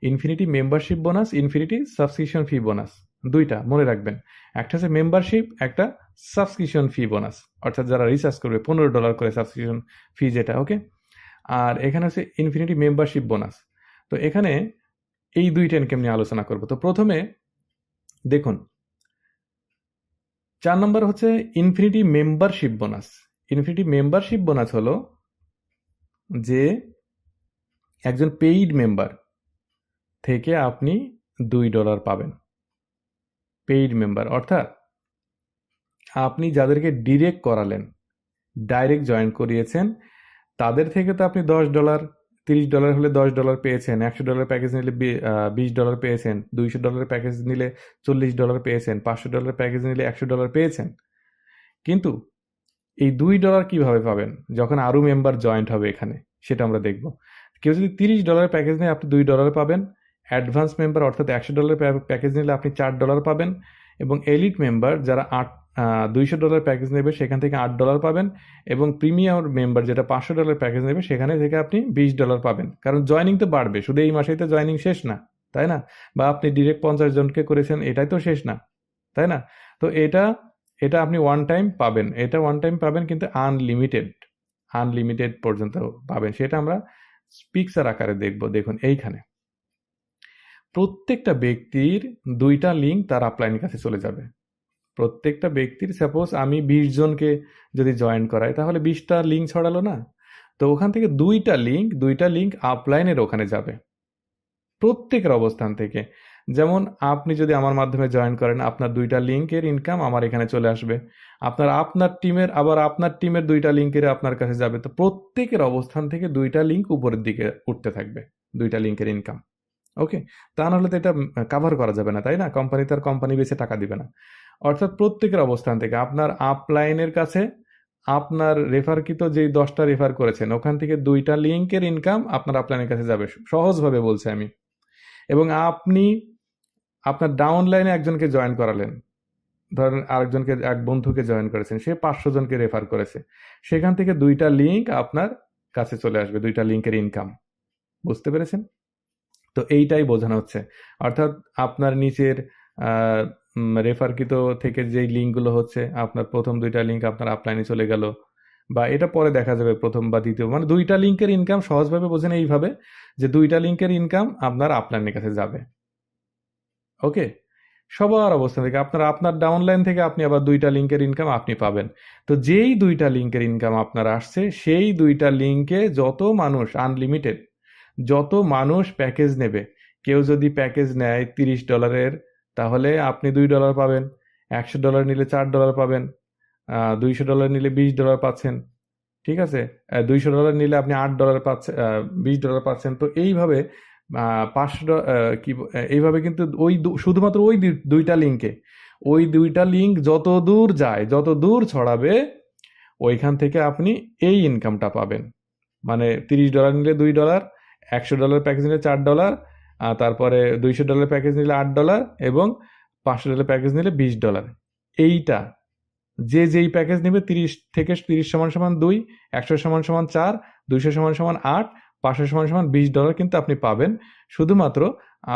infinity membership bonus, infinity subscription ফি বোনাস, 2টা মনে রাখবেন। একটা হচ্ছে মেম্বারশিপ, একটা সাবস্ক্রিপশন ফি বোনাস, অর্থাৎ যারা রিচার্জ করবে $15 করে সাবস্ক্রিপশন ফি যেটা। ওকে, আর এখানে হচ্ছে ইনফিনিটি মেম্বারশিপ বোনাস। তো এখানে এই 2টা ইনকাম নিয়ে আলোচনা করব। তো প্রথমে দেখুন, 4 নম্বর হচ্ছে infinity membership bonus. Infinity membership bonus হলো যে একজন পেইড মেম্বার থেকে আপনি $2 পাবেন। পেইড মেম্বার অর্থাৎ আপনি যাদেরকে ডিরেক্ট করালেন, ডাইরেক্ট জয়েন করিয়েছেন, তাদের থেকে তো আপনি $10, $30 হলে $10 পেয়েছেন, $100 প্যাকেজ নিলে $20 পেয়েছেন, $200 প্যাকেজ নিলে $40 পেয়েছেন, $500 প্যাকেজ নিলে $100 পেয়েছেন। কিন্তু এই $2 কিভাবে পাবেন যখন আরও মেম্বার জয়েন্ট হবে এখানে, সেটা আমরা দেখব। কেউ যদি $30 প্যাকেজ নেয় আপনি $2 পাবেন, অ্যাডভান্স মেম্বার অর্থাৎ $100 প্যাকেজ নিলে আপনি $4 পাবেন, এবং এলিট মেম্বার যারা $200 প্যাকেজ নেবে সেখান থেকে $8 পাবেন, এবং প্রিমিয়াম মেম্বার যেটা $500 প্যাকেজ নেবে সেখানে থেকে আপনি $20 পাবেন। কারণ জয়নিং তো বাড়বে, শুধু এই মাসেই তো জয়নিং শেষ না, তাই না? বা আপনি ডিরেক্ট 50 জনকে করেছেন, এটাই তো শেষ না, তাই না? তো এটা এটা আপনি ওয়ান টাইম পাবেন, এটা ওয়ান টাইম পাবেন, কিন্তু আনলিমিটেড পর্যন্ত পাবেন। সেটা আমরা পিকচার আকারে দেখব। দেখুন এইখানে প্রত্যেকটা ব্যক্তির 2টা লিঙ্ক তার আপলাইনের কাছে চলে যাবে। প্রত্যেকটা ব্যক্তির, সাপোজ আমি 20 জনকে যদি জয়েন করাই তাহলে 20টা লিঙ্ক ছড়ালো না? তো ওখান থেকে 2টা লিঙ্ক আপলাইনের ওখানে যাবে প্রত্যেকের অবস্থান থেকে। যেমন আপনি যদি আমার মাধ্যমে জয়েন করেন, আপনার 2টা লিঙ্কের ইনকাম আমার এখানে চলে আসবে, আপনার টিমের 2টা লিঙ্কের আপনার কাছে যাবে। তো প্রত্যেকের অবস্থান থেকে 2টা লিঙ্ক উপরের দিকে উঠতে থাকবে, 2টা লিঙ্কের ইনকাম। ওকে, তা নাহলে তো এটা কাভার করা যাবে না, তাই না? কোম্পানি বেছে টাকা দিবে না। অর্থাৎ প্রত্যেকের অবস্থান থেকে আপনার আপলাইনের কাছে আপনার রেফারকৃত যেই 10টা রেফার করেছেন ওখান থেকে 2টা লিঙ্কের ইনকাম আপনার আপলাইনের কাছে যাবে, সহজভাবে বলছি আমি। এবং আপনি আপনার ডাউনলাইনে একজনকে জয়েন করালেন, ধরেন আরেকজনকে, এক বন্ধুকে জয়েন করেছেন, সে 500 জনকে রেফার করেছে, সেখান থেকে 2টা লিঙ্ক আপনার কাছে চলে আসবে, 2টা লিঙ্কের ইনকাম। বুঝতে পেরেছেন? তো এইটাই বোঝানো হচ্ছে। অর্থাৎ আপনার নিচের রেফারকৃত থেকে যেই লিঙ্কগুলো হচ্ছে, আপনার প্রথম 2টা লিঙ্ক আপনার আপলাইনে চলে গেল, বা এটা পরে দেখা যাবে প্রথম বা দ্বিতীয়, মানে 2টা লিঙ্কের ইনকাম সহজভাবে বোঝেন এইভাবে যে 2টা লিঙ্কের ইনকাম আপনার আপলাইনের কাছে যাবে। ওকে, সবার অবস্থান থেকে আপনার ডাউনলাইন থেকে আপনি আবার 2টা লিঙ্কের ইনকাম আপনি পাবেন। তো যেই 2টা লিঙ্কের ইনকাম আপনার আসছে, সেই 2টা লিঙ্কে যত মানুষ, আনলিমিটেড যত মানুষ প্যাকেজ নেবে, কেউ যদি প্যাকেজ নেয় $30, তাহলে আপনি $2 পাবেন, $100 নিলে $4 পাবেন, $200 নিলে $20 পাচ্ছেন, ঠিক আছে, $200 নিলে আপনি $8 পাচ্ছেন, $20 পাচ্ছেন। তো এইভাবে $500 এইভাবে কিন্তু শুধুমাত্র ওই 2টা লিঙ্কে, ওই 2টা লিঙ্ক যত দূর যায়, যত দূর ছড়াবে, ওইখান থেকে আপনি এই ইনকামটা পাবেন। মানে $30 নিলে $2, $100 প্যাকেজ নিলে $4, তারপরে $200 প্যাকেজ নিলে $8 এবং $500 প্যাকেজ নিলে $20। এইটা যেই প্যাকেজ নেবে, 30 থেকে 30 সমান সমান 2, 100 সমান সমান 4, 200 সমান সমান 8, 500 সমান সমান $20 কিন্তু আপনি পাবেন শুধুমাত্র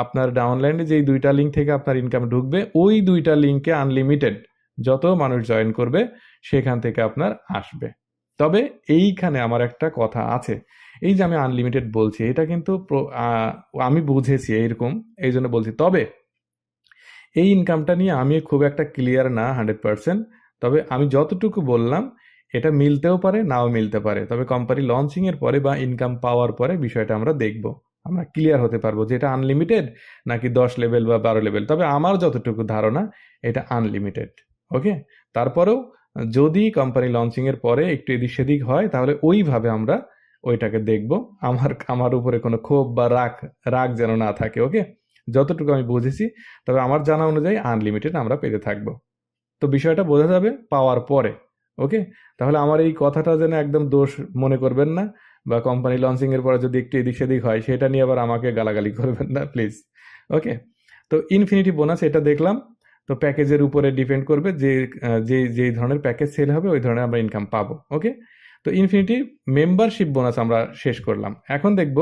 আপনার ডাউনলাইনে যেই 2টা লিঙ্ক থেকে আপনার ইনকাম ঢুকবে, ওই 2টা লিঙ্কে আনলিমিটেড যত মানুষ জয়েন করবে সেখান থেকে আপনার আসবে। তবে এইখানে আমার একটা কথা আছে, এই যে আমি আনলিমিটেড বলছি, এটা কিন্তু আমি বুঝেছি এইরকম, এই জন্য বলছি। তবে এই ইনকামটা নিয়ে আমি খুব একটা ক্লিয়ার না 100%। তবে আমি যতটুকু বললাম এটা মিলতেও পারে, নাও মিলতে পারে। তবে কোম্পানি লঞ্চিং এর পরে বা ইনকাম পাওয়ার পরে বিষয়টা আমরা দেখব, আমরা ক্লিয়ার হতে পারবো যে এটা আনলিমিটেড নাকি 10 লেভেল বা 12 লেভেল। তবে আমার যতটুকু ধারণা এটা আনলিমিটেড। ওকে, তারপরেও যদি কোম্পানি লঞ্চিং এর পরে একটু এদিক সেদিক হয়, তাহলে ওইভাবে আমরা ওইটাকে দেখব। আমার উপরে কোনো ক্ষোভ বা রাগ যেন না থাকে। ওকে, যতটুকু আমি বুঝেছি, তবে আমার জানা অনুযায়ী আনলিমিটেড আমরা পেতে থাকবো। তো বিষয়টা বোঝা যাবে পাওয়ার পরে। ওকে, তাহলে আমার এই কথাটা যেন একদম দোষ মনে করবেন না, বা কোম্পানি লঞ্চিং এর পরে যদি একটু এদিক সেদিক হয় সেটা নিয়ে আবার আমাকে গালাগালি করবেন না প্লিজ। ওকে, তো ইনফিনিটি বোনাস এটা দেখলাম। তো প্যাকেজের উপরে ডিপেন্ড করবে যে যে ধরনের প্যাকেজ সেল হবে ওই ধরনের আমরা ইনকাম পাবো। ওকে, তো ইনফিনিটি মেম্বারশিপ বোনাস আমরা শেষ করলাম। এখন দেখব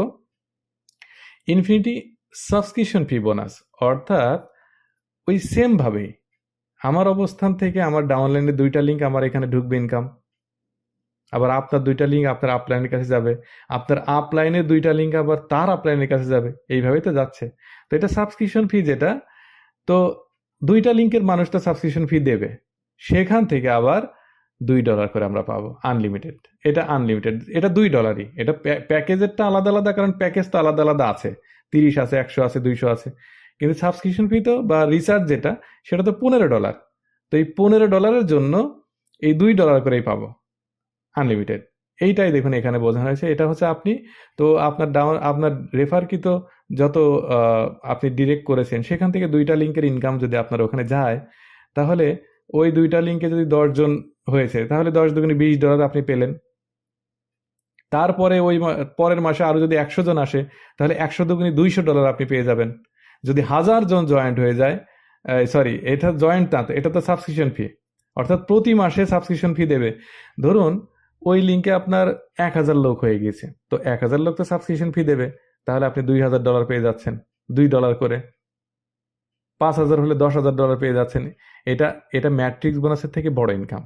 ইনফিনিটি সাবস্ক্রিপশন ফি বোনাস। অর্থাৎ ওই সেম ভাবেই আমার অবস্থান থেকে আমার ডাউনলাইনে 2টা লিঙ্ক আমার এখানে ঢুকবে ইনকাম, আবার আপনার 2টা লিঙ্ক আপনার আপলাইনের কাছে যাবে, আপনার আপলাইনের 2টা লিঙ্ক আবার তার আপলাইনের কাছে যাবে, এইভাবেই তো যাচ্ছে। তো এটা সাবস্ক্রিপশন ফি যেটা, তো 2টা লিঙ্কের মানুষ তো সাবস্ক্রিপশন ফি দেবে, সেখান থেকে আবার $2 করে আমরা পাবো আনলিমিটেড। এটা আনলিমিটেড, এটা $2। এটা প্যাকেজেরটা আলাদা আলাদা, কারণ প্যাকেজ তো আলাদা আলাদা আছে, 30 আছে, 100 আছে, 200 আছে। কিন্তু সাবস্ক্রিপশন ফি তো বা রিচার্জ যেটা, সেটা তো $15। তো এই $15 জন্য এই $2 করেই পাবো আনলিমিটেড। এইটাই দেখুন এখানে বোঝানো হয়েছে। এটা হচ্ছে আপনি, তো আপনার রেফারকৃত যত আপনি ডিরেক্ট করেছেন সেখান থেকে 2টা লিঙ্কের ইনকাম যদি আপনার ওখানে যায়, তাহলে ওই 2টা লিঙ্কে যদি 10 জন হয়েছে, তাহলে 10 দুগুণে $20 আপনি পেলেন। তারপরে ওই পরের মাসে আরো যদি 100 জন আসে, তাহলে 100 দুগুণে $200 আপনি পেয়ে যাবেন। যদি 1000 জন জয়েন্ট হয়ে যায়, সরি এটা জয়েন্ট না, তো এটা তো সাবস্ক্রিপশন ফি, অর্থাৎ প্রতি মাসে সাবস্ক্রিপশন ফি দেবে। ধরুন ওই লিঙ্কে আপনার 1000 লোক হয়ে গিয়েছে, তো 1000 লোক তো সাবস্ক্রিপশন ফি দেবে, তাহলে আপনি $2000 পেয়ে যাচ্ছেন, $2 করে। 5000 হলে $10,000 পেয়ে যাচ্ছেন। এটা এটা ম্যাট্রিক্স বোনাসের থেকে বড় ইনকাম।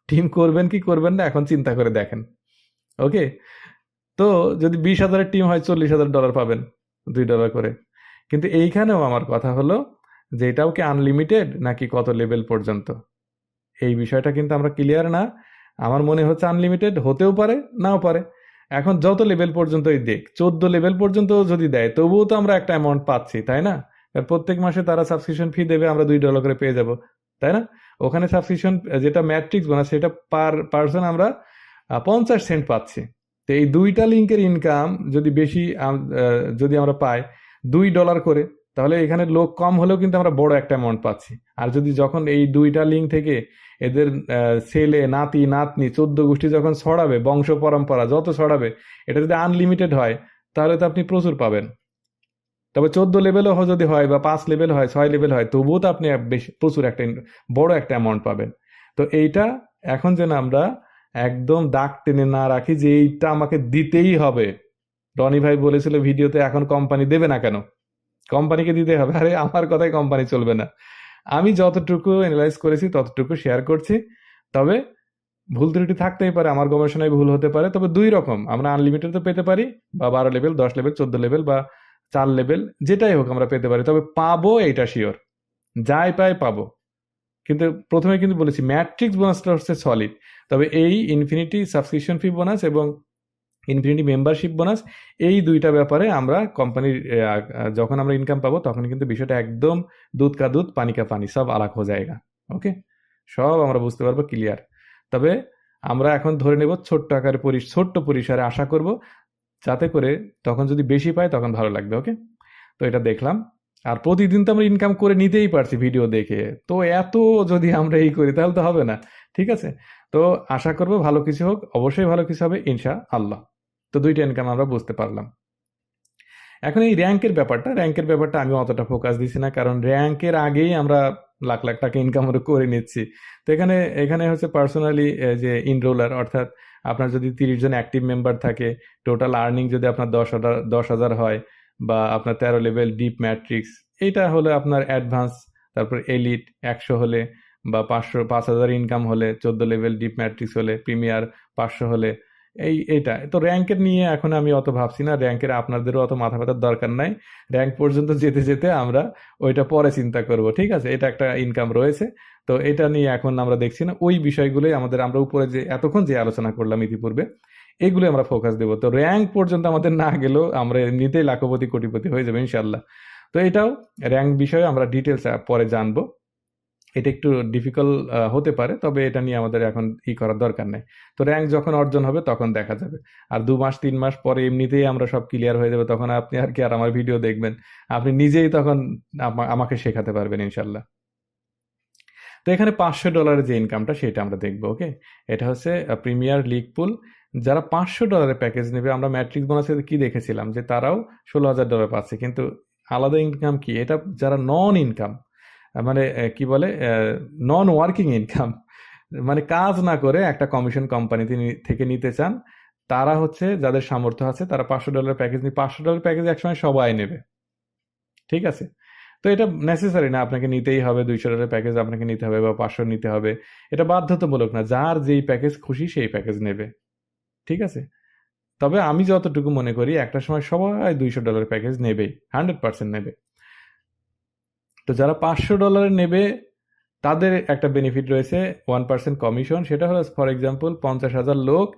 টিম করবেন কি করবেন না এখন চিন্তা করে দেখেন। ওকে, তো যদি 20,000-এর টিম হয় $40,000 পাবেন, $2 করে। কিন্তু এইখানেও আমার কথা হলো যে এটাও কি আনলিমিটেড নাকি কত লেভেল পর্যন্ত, এই বিষয়টা কিন্তু আমরা ক্লিয়ার না। আমার মনে হচ্ছে আনলিমিটেড, হতেও পারে নাও পারে। এখন যত লেভেল পর্যন্তই দেখ, 14 লেভেল পর্যন্ত যদি দেয় তবুও তো আমরা একটা অ্যামাউন্ট পাচ্ছি, তাই না? আর প্রত্যেক মাসে তারা সাবস্ক্রিপশন ফি দেবে, আমরা $2 করে পেয়ে যাব, তাই না? ওখানে সাবস্ক্রিপশন যেটা ম্যাট্রিক্স বোনাস, সেটা পার পার্সন আমরা 50 সেন্ট পাচ্ছি। তো এই 2টা লিঙ্কের ইনকাম যদি বেশি যদি আমরা পাই $2 করে, তাহলে এখানে লোক কম হলেও কিন্তু আমরা বড় একটা অ্যামাউন্ট পাচ্ছি। আর যদি যখন এই 2টা লিঙ্ক থেকে এদের ছেলে নাতি নাতনি 14 গোষ্ঠী যখন ছড়াবে, বংশ পরম্পরা যত ছড়াবে, এটা যদি আনলিমিটেড হয়, তাহলে তো আপনি প্রচুর পাবেন। তবে 14 লেভেলও যদি হয় বা 5 লেভেল হয়, 6 লেভেল হয়, তবুও তো আপনি বেশি প্রচুর একটা বড় একটা অ্যামাউন্ট পাবেন। তো এইটা এখন যেন আমরা একদম দাগ টেনে না রাখি যে এইটা আমাকে দিতেই হবে। রনি ভাই বলেছিল ভিডিওতে, এখন কোম্পানি দেবে না কেন? কোম্পানিকে দিতে হবে। আরে আমার কথায় কোম্পানি চলবে না। আমি যতটুকু এনালাইজ করেছি ততটুকু শেয়ার করছি। তবে ভুল ত্রুটি থাকতেই পারে, আমার গবেষণায় ভুল হতে পারে। তবে দুই রকম, আমরা আনলিমিটেড তো পেতে পারি, বা 12 লেভেল, 10 লেভেল, 14 লেভেল বা 4 লেভেল, যেটাই হোক আমরা পেতে পারি। তবে পাবো এটা শিওর, যাই পাই পাবো। কিন্তু প্রথমে কিন্তু বলেছি ম্যাট্রিক্স বোনাসটা হচ্ছে সলিড। তবে এই ইনফিনিটি সাবস্ক্রিপশন ফি বোনাস এবং ইনফিনিটি মেম্বারশিপ বোনাস, এই দুইটা ব্যাপারে আমরা কোম্পানির যখন আমরা ইনকাম পাবো তখন কিন্তু বিষয়টা একদম দুধ কা দুধ পানি কা পানি, সব আলাদা হয়ে যায়গা। ওকে, সব আমরা বুঝতে পারবো ক্লিয়ার। তবে আমরা এখন ধরে নেব ছোট্ট আকারে ছোট্ট পরিসরে আশা করব, যাতে করে তখন যদি বেশি পাই তখন ভালো লাগবে। ওকে, তো এটা দেখলাম। আর প্রতিদিন তো আমরা ইনকাম করে নিতেই পারছি ভিডিও দেখে, তো এত যদি আমরা এই করি তাহলে তো হবে না। ঠিক আছে, তো আশা করব ভালো কিছু হোক, অবশ্যই ভালো কিছু হবে ইনশা আল্লাহ। তো দুইটা ইনকাম আমরা বুঝতে পারলাম। এখন এই র্যাঙ্কের ব্যাপারটা আমি অতটা ফোকাস দিচ্ছি না, কারণ র্যাঙ্কের আগেই আমরা লাখ লাখ টাকা ইনকাম করে নিচ্ছি। তো এখানে এখানে হচ্ছে পার্সোনালি যে ইনরোলার, অর্থাৎ আপনার যদি 30 জন অ্যাক্টিভ মেম্বার থাকে, টোটাল আর্নিং যদি আপনার 10,000 হয়, বা আপনার 13 লেভেল ডিপ ম্যাট্রিক্স, এইটা হলে আপনার অ্যাডভান্স, তারপর এলিট 100 হলে, বা 5,000 ইনকাম হলে, 14 লেভেল ডিপ ম্যাট্রিক্স হলে, প্রিমিয়ার 500 হলে, এইটা তো র্যাঙ্কের নিয়ে এখন আমি অত ভাবছি না। র্যাঙ্কের আপনাদেরও অত মাথা ব্যথার দরকার নাই। র্যাঙ্ক পর্যন্ত যেতে যেতে আমরা ওইটা পরে চিন্তা করব। ঠিক আছে, এটা একটা ইনকাম রয়েছে, তো এটা নিয়ে এখন আমরা দেখছি না। ওই বিষয়গুলোই আমাদের, আমরা উপরে যে এতক্ষণ যে আলোচনা করলাম ইতিপূর্বে, এগুলো আমরা ফোকাস দেবো। তো র্যাঙ্ক পর্যন্ত আমাদের না গেলেও আমরা এমনিতেই লাখপতি কোটিপতি হয়ে যাবে ইনশাল্লাহ। তো এটাও, র্যাঙ্ক বিষয়ে আমরা ডিটেলস পরে জানবো। এটা একটু ডিফিকাল্ট হতে পারে, তবে এটা নিয়ে আমাদের এখন করার দরকার নেই। তো র্যাঙ্ক যখন অর্জন হবে তখন দেখা যাবে। আর 2 মাস 3 মাস পরে এমনিতেই আমরা সব ক্লিয়ার হয়ে যাবে, তখন আপনি আর কি আর আমার ভিডিও দেখবেন? আপনি নিজেই তখন আমাকে শেখাতে পারবেন ইনশাল্লাহ। তো এখানে $500 যে ইনকামটা সেটা আমরা দেখবো। ওকে, এটা হচ্ছে প্রিমিয়ার লিগ পুল। যারা $500 প্যাকেজ নেবে, আমরা ম্যাট্রিক্স বোনাসে কি দেখেছিলাম যে তারাও $16,000 পাচ্ছে, কিন্তু আলাদা ইনকাম কি, এটা যারা নন ইনকাম, মানে কি বলে, নন ওয়ার্কিং ইনকাম, মানে কাজ না করে একটা কমিশন কোম্পানি থেকে নিতে চান, তারা হচ্ছে যাদের সামর্থ্য আছে তারা $500 প্যাকেজ নিয়ে, $500 প্যাকেজ একসময় সবাই নেবে। ঠিক আছে, তো এটা নেসেসারি না আপনাকে নিতেই হবে, $200 প্যাকেজ আপনাকে নিতে হবে বা 500 নিতে হবে, এটা বাধ্যতামূলক না। যার যেই প্যাকেজ খুশি সেই প্যাকেজ নেবে। ঠিক আছে, তবে আমি যতটুকু মনে করি একটা সময় সবাই $200 প্যাকেজ নেবেই, 100% নেবে। তো যারা $500 নেবে তাদের একটা বেনিফিট রয়েছে, 1% কমিশন। সেটা হলো, ফর এক্সাম্পল, 50,000 লোক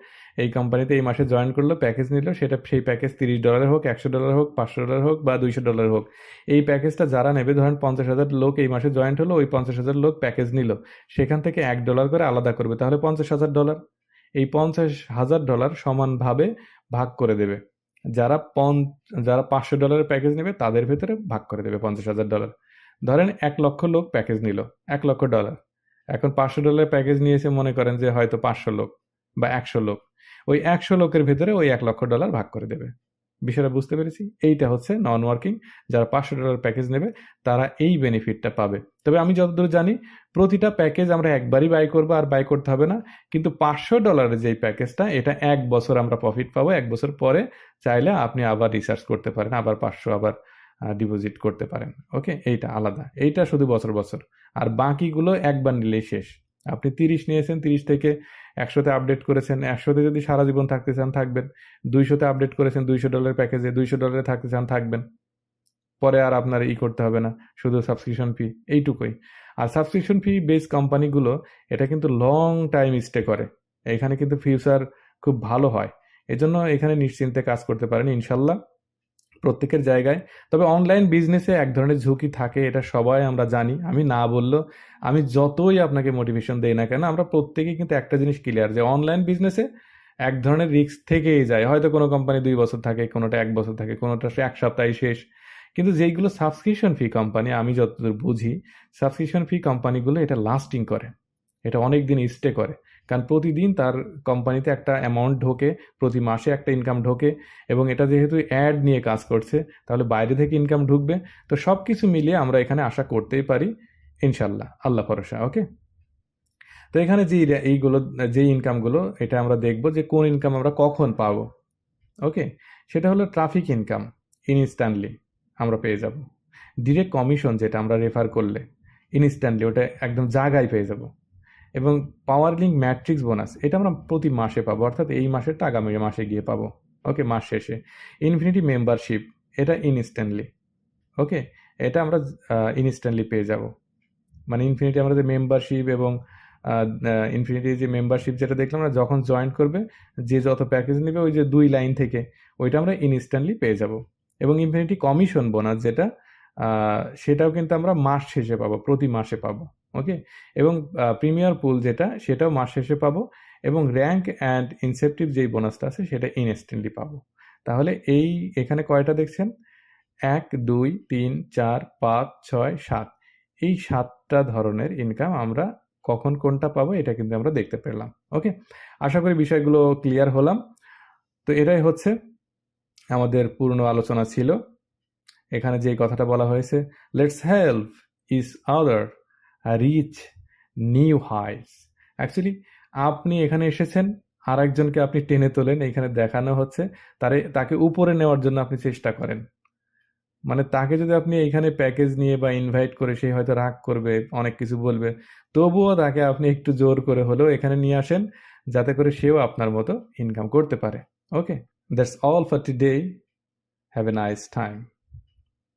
এই কোম্পানিতে এই মাসে জয়েন করলো, প্যাকেজ নিল, সেটা সেই প্যাকেজ $30 হোক, $100 হোক, $500 হোক বা $200 হোক, এই প্যাকেজটা যারা নেবে, ধরেন 50,000 লোক এই মাসে জয়েন্ট হলো, ওই 50,000 লোক প্যাকেজ নিল, সেখান থেকে $1 করে আলাদা করবে, তাহলে $50,000। এই $50,000 সমানভাবে ভাগ করে দেবে। যারা যারা $500 প্যাকেজ নেবে তাদের ভেতরে ভাগ করে দেবে $50,000। ধরেন 1 লক্ষ লোক প্যাকেজ নিল, $1 লক্ষ। এখন $500 প্যাকেজ নিয়েছে, মনে করেন যে হয়তো 500 লোক বা 100 লোক, ওই 100 লোকের ভেতরে ওই $1 লক্ষ ভাগ করে দেবে। বিষয়টা বুঝতে পেরেছি? এইটা হচ্ছে নন ওয়ার্কিং। যারা $500 প্যাকেজ নেবে তারা এই বেনিফিটটা পাবে। তবে আমি যতদূর জানি প্রতিটা প্যাকেজ আমরা একবারই বাই করবো, আর বাই করতে হবে না। কিন্তু $500 যেই প্যাকেজটা, এটা 1 বছর আমরা প্রফিট পাবো। 1 বছর পরে চাইলে আপনি আবার রিসার্চ করতে পারেন, আবার 500 আবার ডিপোজিট করতে পারেন। ওকে, এইটা আলাদা, এইটা শুধু বছর বছর। আর বাকিগুলো একবার নিলেই শেষ। আপনি 30 নিয়েছেন, 30 থেকে 100-তে আপডেট করেছেন, 100-তে যদি সারা জীবন থাকতে চান থাকবেন, 200-তে আপডেট করেছেন $200 প্যাকেজে, $200 থাকতে চান থাকবেন, পরে আর আপনার করতে হবে না, শুধু সাবস্ক্রিপশন ফি, এইটুকুই। আর সাবস্ক্রিপশন ফি বেস কোম্পানিগুলো এটা কিন্তু লং টাইম স্টে করে, এখানে কিন্তু ফিউচার খুব ভালো হয়। এজন্য এখানে নিশ্চিন্তে কাজ করতে পারেন ইনশাল্লাহ প্রত্যেকের জায়গায়। তবে অনলাইন বিজনেসে এক ধরনের ঝুঁকি থাকে, এটা সবাই আমরা জানি। আমি না বললেও, আমি যতই আপনাকে মোটিভেশন দেই না কেন, আমরা প্রত্যেকেই কিন্তু একটা জিনিস ক্লিয়ার, যে অনলাইন বিজনেসে এক ধরনের রিস্ক থেকেই যায়। হয়তো কোনো কোম্পানি 2 বছর থাকে, কোনোটা 1 বছর থাকে, কোনোটা 1 সপ্তাহে শেষ। কিন্তু যেইগুলো সাবস্ক্রিপশন ফি কোম্পানি, আমি যতদূর বুঝি, সাবস্ক্রিপশন ফি কোম্পানিগুলো এটা লাস্টিং করে, এটা অনেক দিন স্টে করে। কারণ প্রতিদিন তার কোম্পানিতে একটা অ্যামাউন্ট ঢোকে, প্রতি মাসে একটা ইনকাম ঢোকে, এবং এটা যেহেতু অ্যাড নিয়ে কাজ করছে তাহলে বাইরে থেকে ইনকাম ঢুকবে। তো সব কিছু মিলিয়ে আমরা এখানে আশা করতেই পারি ইনশাল্লাহ, আল্লাহ ভরসা। ওকে, তো এখানে যে ইনকামগুলো এটা আমরা দেখব যে কোন ইনকাম আমরা কখন পাবো। ওকে, সেটা হলো ট্রাফিক ইনকাম, ইনস্ট্যান্টলি আমরা পেয়ে যাব। ডিরেক্ট কমিশন যেটা আমরা রেফার করলে ইনস্ট্যান্টলি ওটা একদম জায়গায় পেয়ে যাব। এবং পাওয়ার লিঙ্ক ম্যাট্রিক্স বোনাস এটা আমরা প্রতি মাসে পাবো, অর্থাৎ এই মাসেরটা আগামী মাসে গিয়ে পাবো। ওকে, মাস শেষে। ইনফিনিটি মেম্বারশিপ এটা ইনস্ট্যান্টলি। ওকে, এটা আমরা ইনস্ট্যান্টলি পেয়ে যাব। মানে ইনফিনিটি আমরা যে মেম্বারশিপ এবং ইনফিনিটি যে মেম্বারশিপ যেটা দেখলাম না, যখন জয়েন করবে যে যত প্যাকেজ নেবে ওই যে 2 লাইন থেকে ওইটা আমরা ইনস্ট্যান্টলি পেয়ে যাব। এবং ইনফিনিটি কমিশন বোনাস যেটা সেটাও কিন্তু আমরা মাস শেষে পাবো, প্রতি মাসে পাবো। ওকে, এবং প্রিমিয়ার পুল যেটা সেটাও মাস শেষে পাবো, এবং র্যাঙ্ক অ্যান্ড ইনসেপটিভ যেই বোনাসটা আছে সেটা ইনস্ট্যান্টলি পাবো। তাহলে এখানে কয়টা দেখছেন? 1, 2, 3, 4, 5, 6, 7, এই 7টা ধরনের ইনকাম আমরা কখন কোনটা পাবো এটা কিন্তু আমরা দেখতে পেলাম। ওকে, আশা করি বিষয়গুলো ক্লিয়ার হলাম। তো এটাই হচ্ছে আমাদের পূর্ণ আলোচনা ছিল। এখানে যে কথাটা বলা হয়েছে, let's help each other reach new heights. Actually আপনি এখানে এসেছেন, আর একজনকে আপনি টেনে তোলেন, এখানে দেখানো হচ্ছে তাকে উপরে নেওয়ার জন্য আপনি চেষ্টা করেন। মানে তাকে যদি আপনি এইখানে প্যাকেজ নিয়ে বা ইনভাইট করে, সে হয়তো রাগ করবে, অনেক কিছু বলবে, তবুও তাকে আপনি একটু জোর করে হলেও এখানে নিয়ে আসেন, যাতে করে সেও আপনার মতো ইনকাম করতে পারে। Okay, that's all for today. Have a nice time.